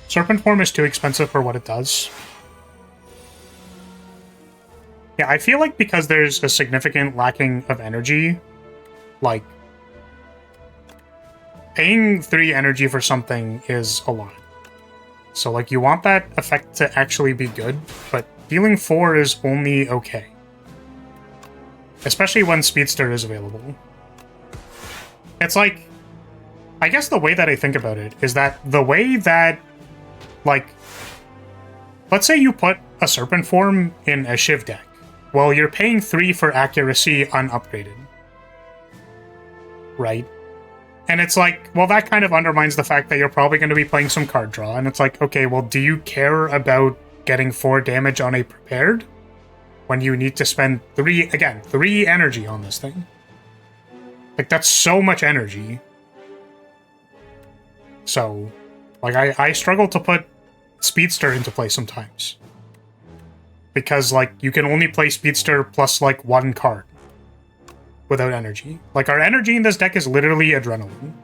Serpent Form is too expensive for what it does. Yeah, I feel like because there's a significant lacking of energy, like, paying 3 energy for something is a lot. So, like, you want that effect to actually be good, but dealing 4 is only okay. Especially when Speedster is available. It's like, I guess the way that I think about it is that the way that, like, let's say you put a Serpent Form in a Shiv deck. Well, you're paying 3 for accuracy unupgraded. Right? And it's like, well, that kind of undermines the fact that you're probably going to be playing some card draw. And it's like, okay, well, do you care about getting 4 damage on a prepared? When you need to spend 3 energy on this thing. Like, that's so much energy. So, like, I struggle to put Speedster into play sometimes. Because, like, you can only play Speedster plus, like, 1 card. Without energy. Like, our energy in this deck is literally adrenaline.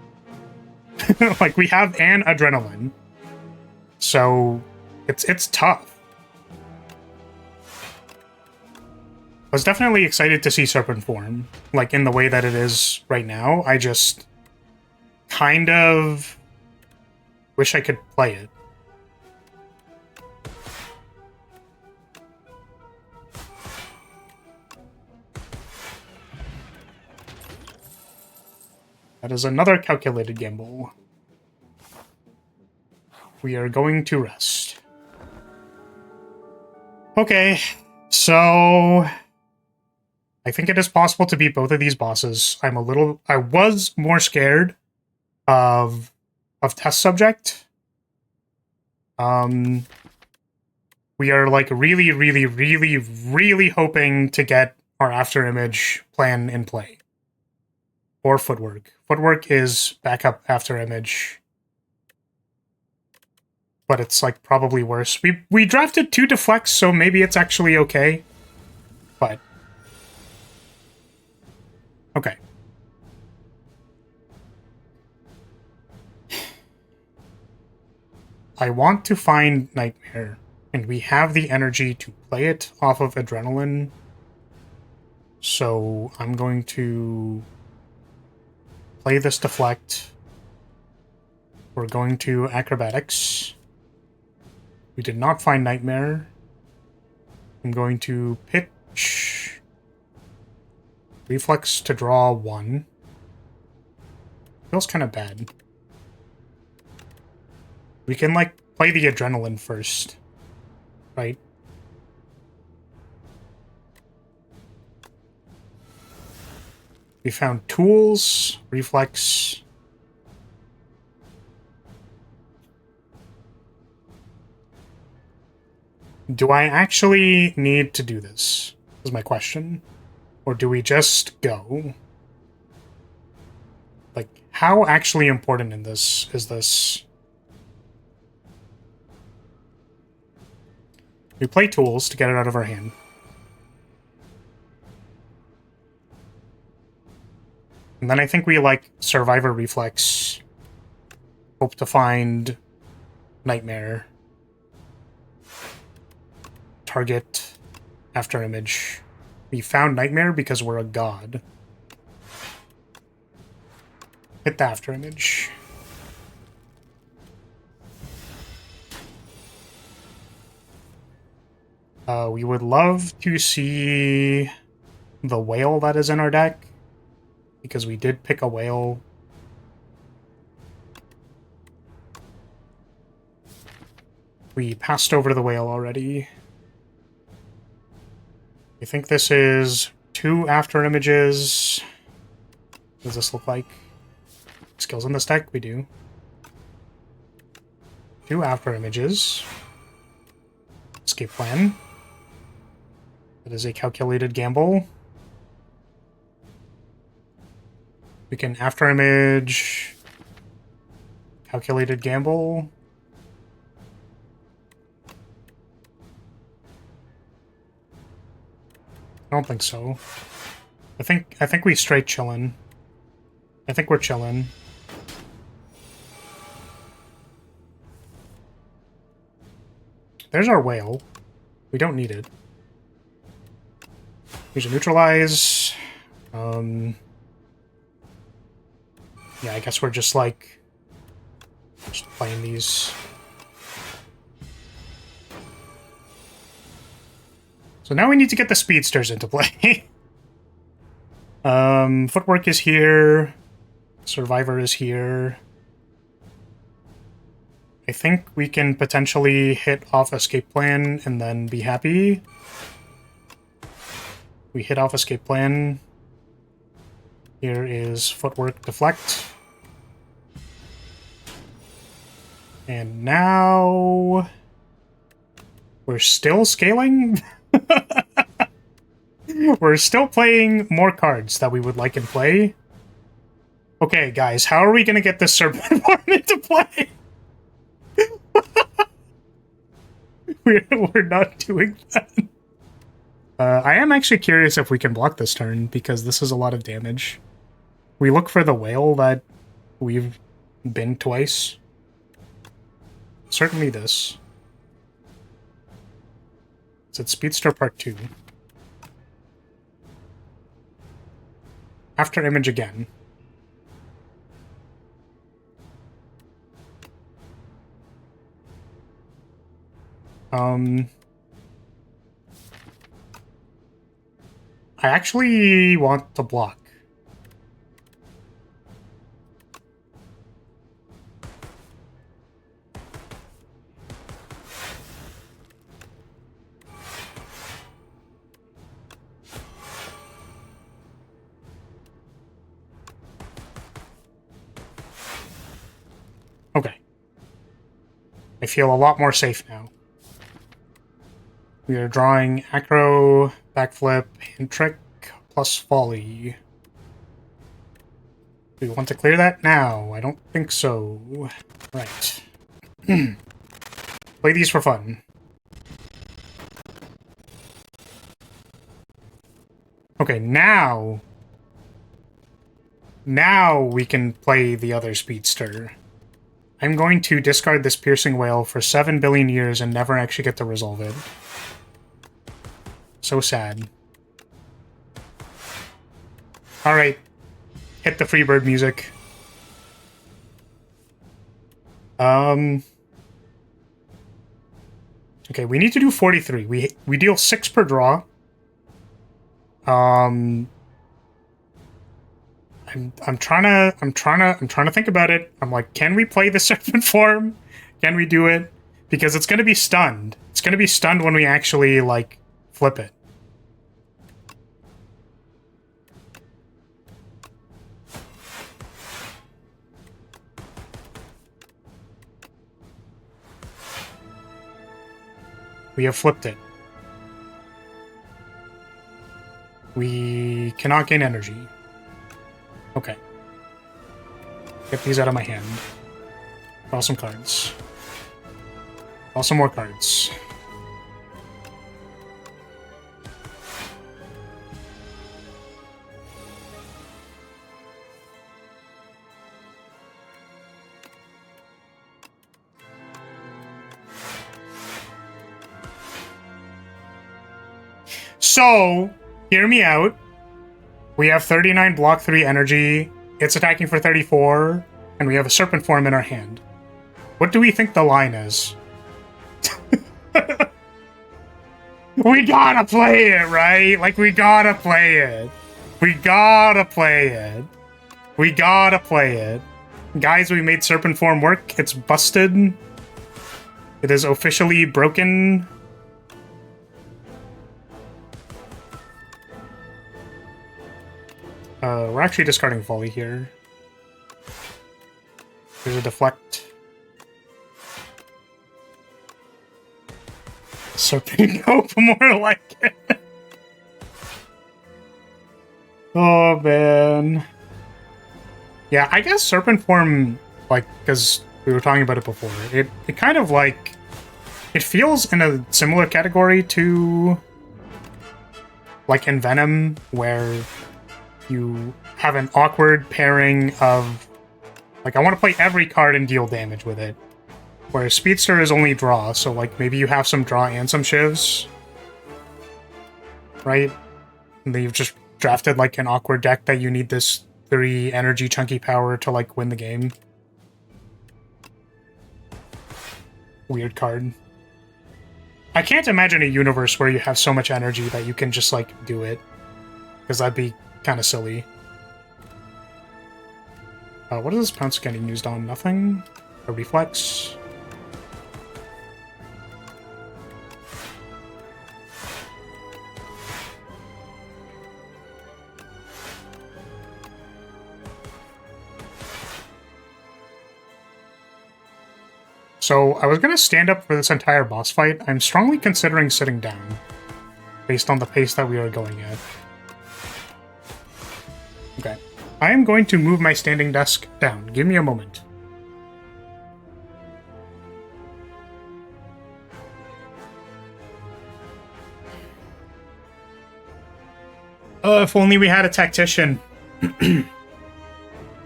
Like, we have an adrenaline. So, it's tough. I was definitely excited to see Serpent Form. Like, in the way that it is right now. I just kind of wish I could play it. That is another calculated gamble. We are going to rest. Okay, so I think it is possible to beat both of these bosses. I was more scared of Test Subject. We are, like, really, really, really, really hoping to get our after image plan in play. Or footwork. Footwork is backup after image. But it's like probably worse. We drafted 2 deflects, so maybe it's actually okay. But okay. I want to find Nightmare, and we have the energy to play it off of Adrenaline. So I'm going to play this deflect. We're going to Acrobatics. We did not find Nightmare. I'm going to pitch Reflex to draw 1. Feels kind of bad. We can, like, play the Adrenaline first, right? We found Tools, Reflex. Do I actually need to do this? Is my question. Or do we just go? Like, how actually important in this is this? We play Tools to get it out of our hand. And then I think we, like, Survivor Reflex. Hope to find Nightmare. Target after image. We found Nightmare because we're a god. Hit the after image. We would love to see the whale that is in our deck, because we did pick a whale. We passed over the whale already. I think this is 2 after images. What does this look like? Skills in this deck? We do. 2 after images. Escape plan. That is a calculated gamble. We can after image. Calculated gamble. I don't think so. I think we straight chillin'. I think we're chillin'. There's our whale. We don't need it. We should neutralize. Yeah, I guess we're just like playing these. So now we need to get the speedsters into play. Footwork is here. Survivor is here. I think we can potentially hit off escape plan and then be happy. We hit off escape plan. Here is footwork deflect. And now we're still scaling. We're still playing more cards that we would like in play. Okay, guys, how are we going to get this Serpent Form into play? We're not doing that. I am actually curious if we can block this turn, because this is a lot of damage. We look for the whale that we've been twice. Certainly this. It's Speedster Part 2. After image again. I actually want to block. Okay. I feel a lot more safe now. We are drawing acro, backflip, hand trick. plus folly. Do we want to clear that now? I don't think so. Right. Play these for fun. Okay, now we can play the other speedster. I'm going to discard this piercing wail for 7 billion years and never actually get to resolve it. So sad. Alright. Hit the Freebird music. Okay, we need to do 43. We deal 6 per draw. I'm trying to think about it. I'm like, can we play the serpent form? Can we do it? Because it's gonna be stunned. It's gonna be stunned when we actually, like, flip it. We have flipped it. We cannot gain energy. Okay. Get these out of my hand. Draw some cards. Draw some more cards. So, hear me out. We have 39 block 3 energy. It's attacking for 34. And we have a serpent form in our hand. What do we think the line is? We gotta play it, right? Like, we gotta play it. We gotta play it. We gotta play it. Guys, we made serpent form work. It's busted. It is officially broken. We're actually discarding volley here. There's a deflect. Serpent Cope, more like it. Oh, man. Yeah, I guess serpent form, like, because we were talking about it before, it kind of, like, it feels in a similar category to, like, Envenom, where you have an awkward pairing of, like, I want to play every card and deal damage with it. Whereas Speedster is only draw, so, like, maybe you have some draw and some shivs. Right? And then you've just drafted, like, an awkward deck that you need this 3 energy chunky power to, like, win the game. Weird card. I can't imagine a universe where you have so much energy that you can just, like, do it. Because that'd be kind of silly. What is this pounce getting used on? Nothing? A reflex? So, I was going to stand up for this entire boss fight. I'm strongly considering sitting down, based on the pace that we are going at. Okay. I am going to move my standing desk down. Give me a moment. If only we had a tactician.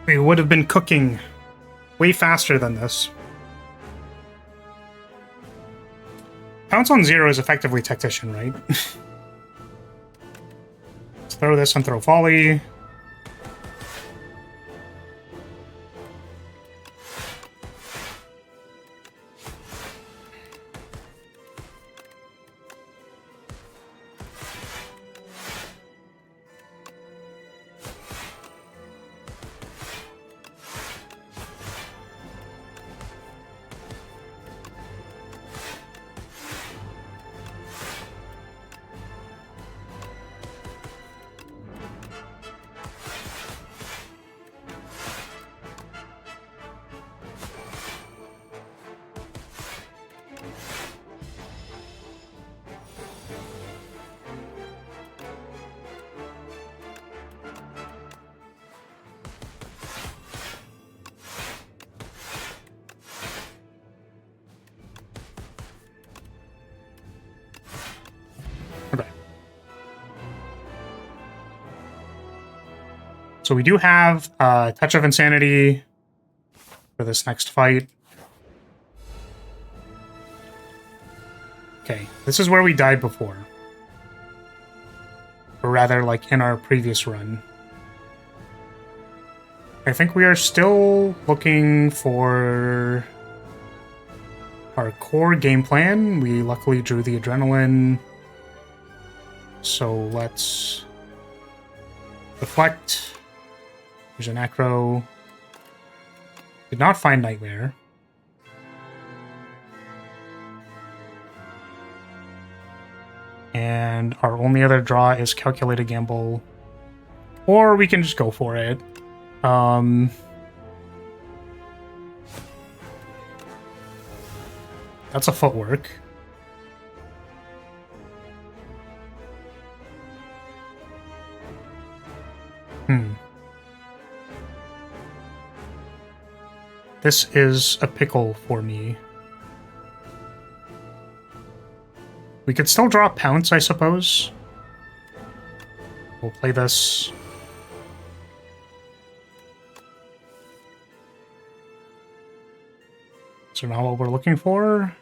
We would have been cooking way faster than this. Pounce on 0 is effectively tactician, right? Let's throw this and throw volley. So we do have Touch of Insanity for this next fight. Okay, this is where we died before. Or rather, like, in our previous run. I think we are still looking for our core game plan. We luckily drew the adrenaline. So let's deflect. There's an acro. Did not find Nightmare. And our only other draw is Calculated Gamble. Or we can just go for it. That's a footwork. This is a pickle for me. We could still draw Pounce, I suppose. We'll play this. So now what we're looking for?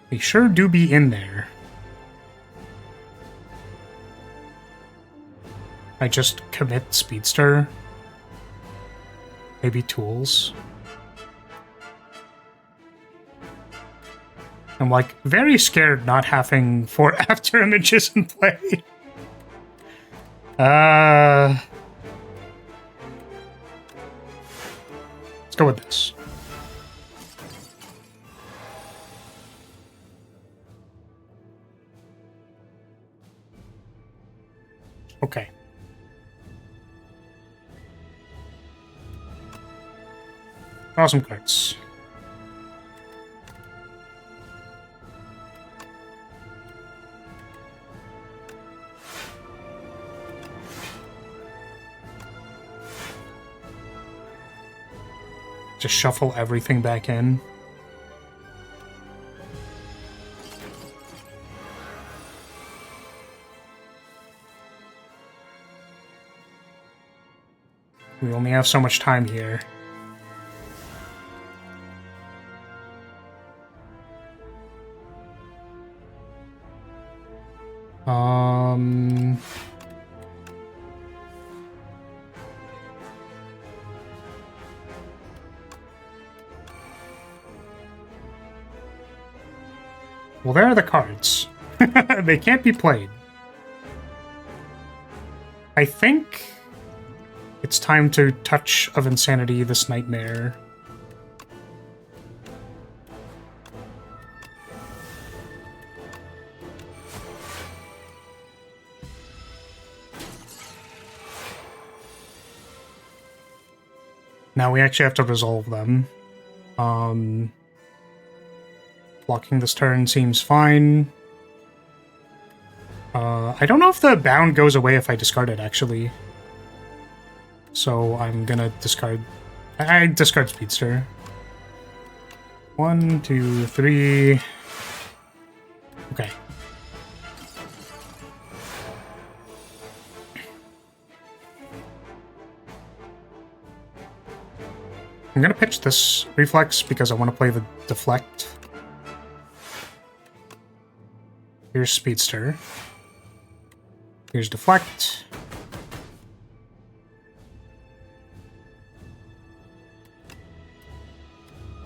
They sure do be in there. I just commit Speedster. Maybe Tools. I'm like very scared not having 4 after images in play. Let's go with this. Okay. Draw some cards. Just shuffle everything back in. We only have so much time here. Well, there are the cards. They can't be played. I think it's time to Touch of Insanity this Nightmare. Now we actually have to resolve them. Blocking this turn seems fine. I don't know if the bound goes away if I discard it, actually. So I'm gonna discard... I discard Speedster. 1, 2, 3... Okay. I'm gonna pitch this Reflex because I want to play the Deflect. Here's Speedster. Here's Deflect.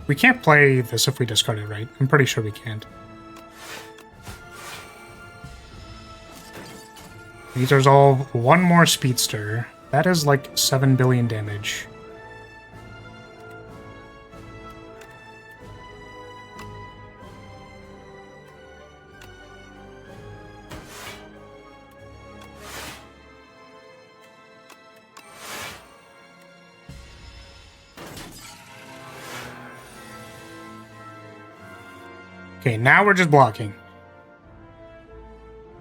We can't play this if we discard it, right? I'm pretty sure we can't. These resolve one more Speedster. That is like 7 billion damage. Okay, now we're just blocking.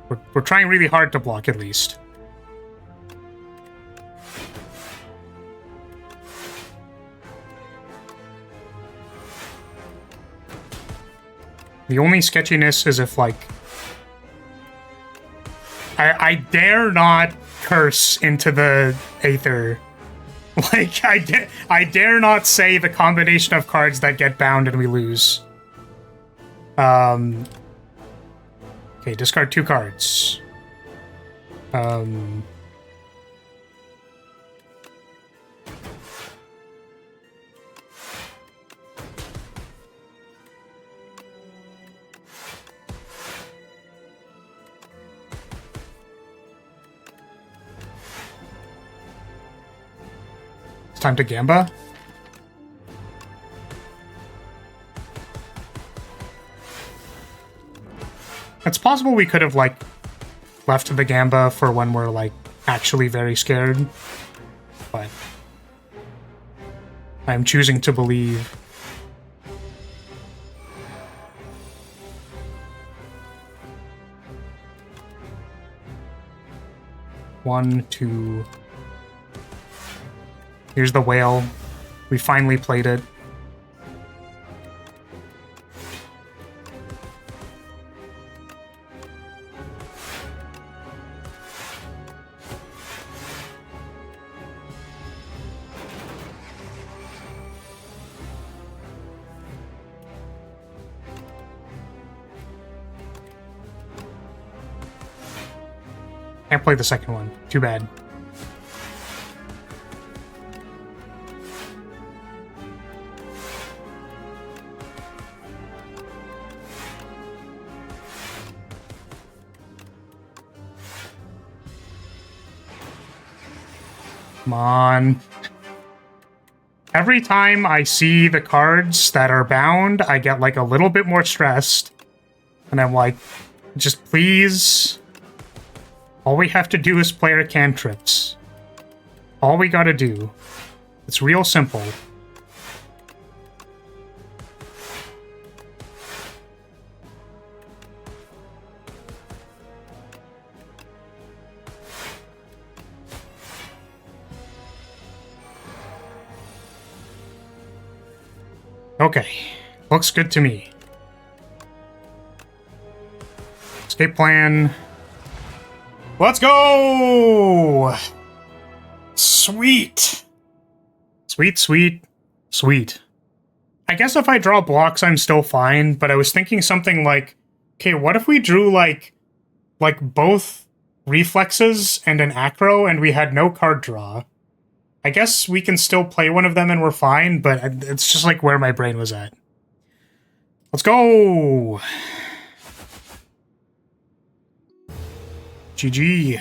We're trying really hard to block, at least. The only sketchiness is if, like... I dare not curse into the Aether. Like, I dare not say the combination of cards that get bound and we lose. Okay, discard 2 cards. It's time to Gamba. It's possible we could have, like, left the Gamba for when we're, like, actually very scared. But I'm choosing to believe. One, two... Here's the whale. We finally played it. Can't play the second one. Too bad. Come on. Every time I see the cards that are bound, I get, like, a little bit more stressed. And I'm like, just please... All we have to do is play our cantrips. All we gotta do. It's real simple. Okay. Looks good to me. Escape plan... Let's go! Sweet! Sweet, sweet, sweet. I guess if I draw blocks, I'm still fine, but I was thinking something like, okay, what if we drew, like both reflexes and an acro, and we had no card draw? I guess we can still play one of them and we're fine, but it's just, like, where my brain was at. Let's go! GG.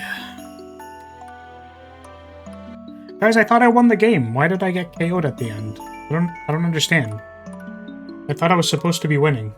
Guys, I thought I won the game. Why did I get KO'd at the end? I don't understand. I thought I was supposed to be winning.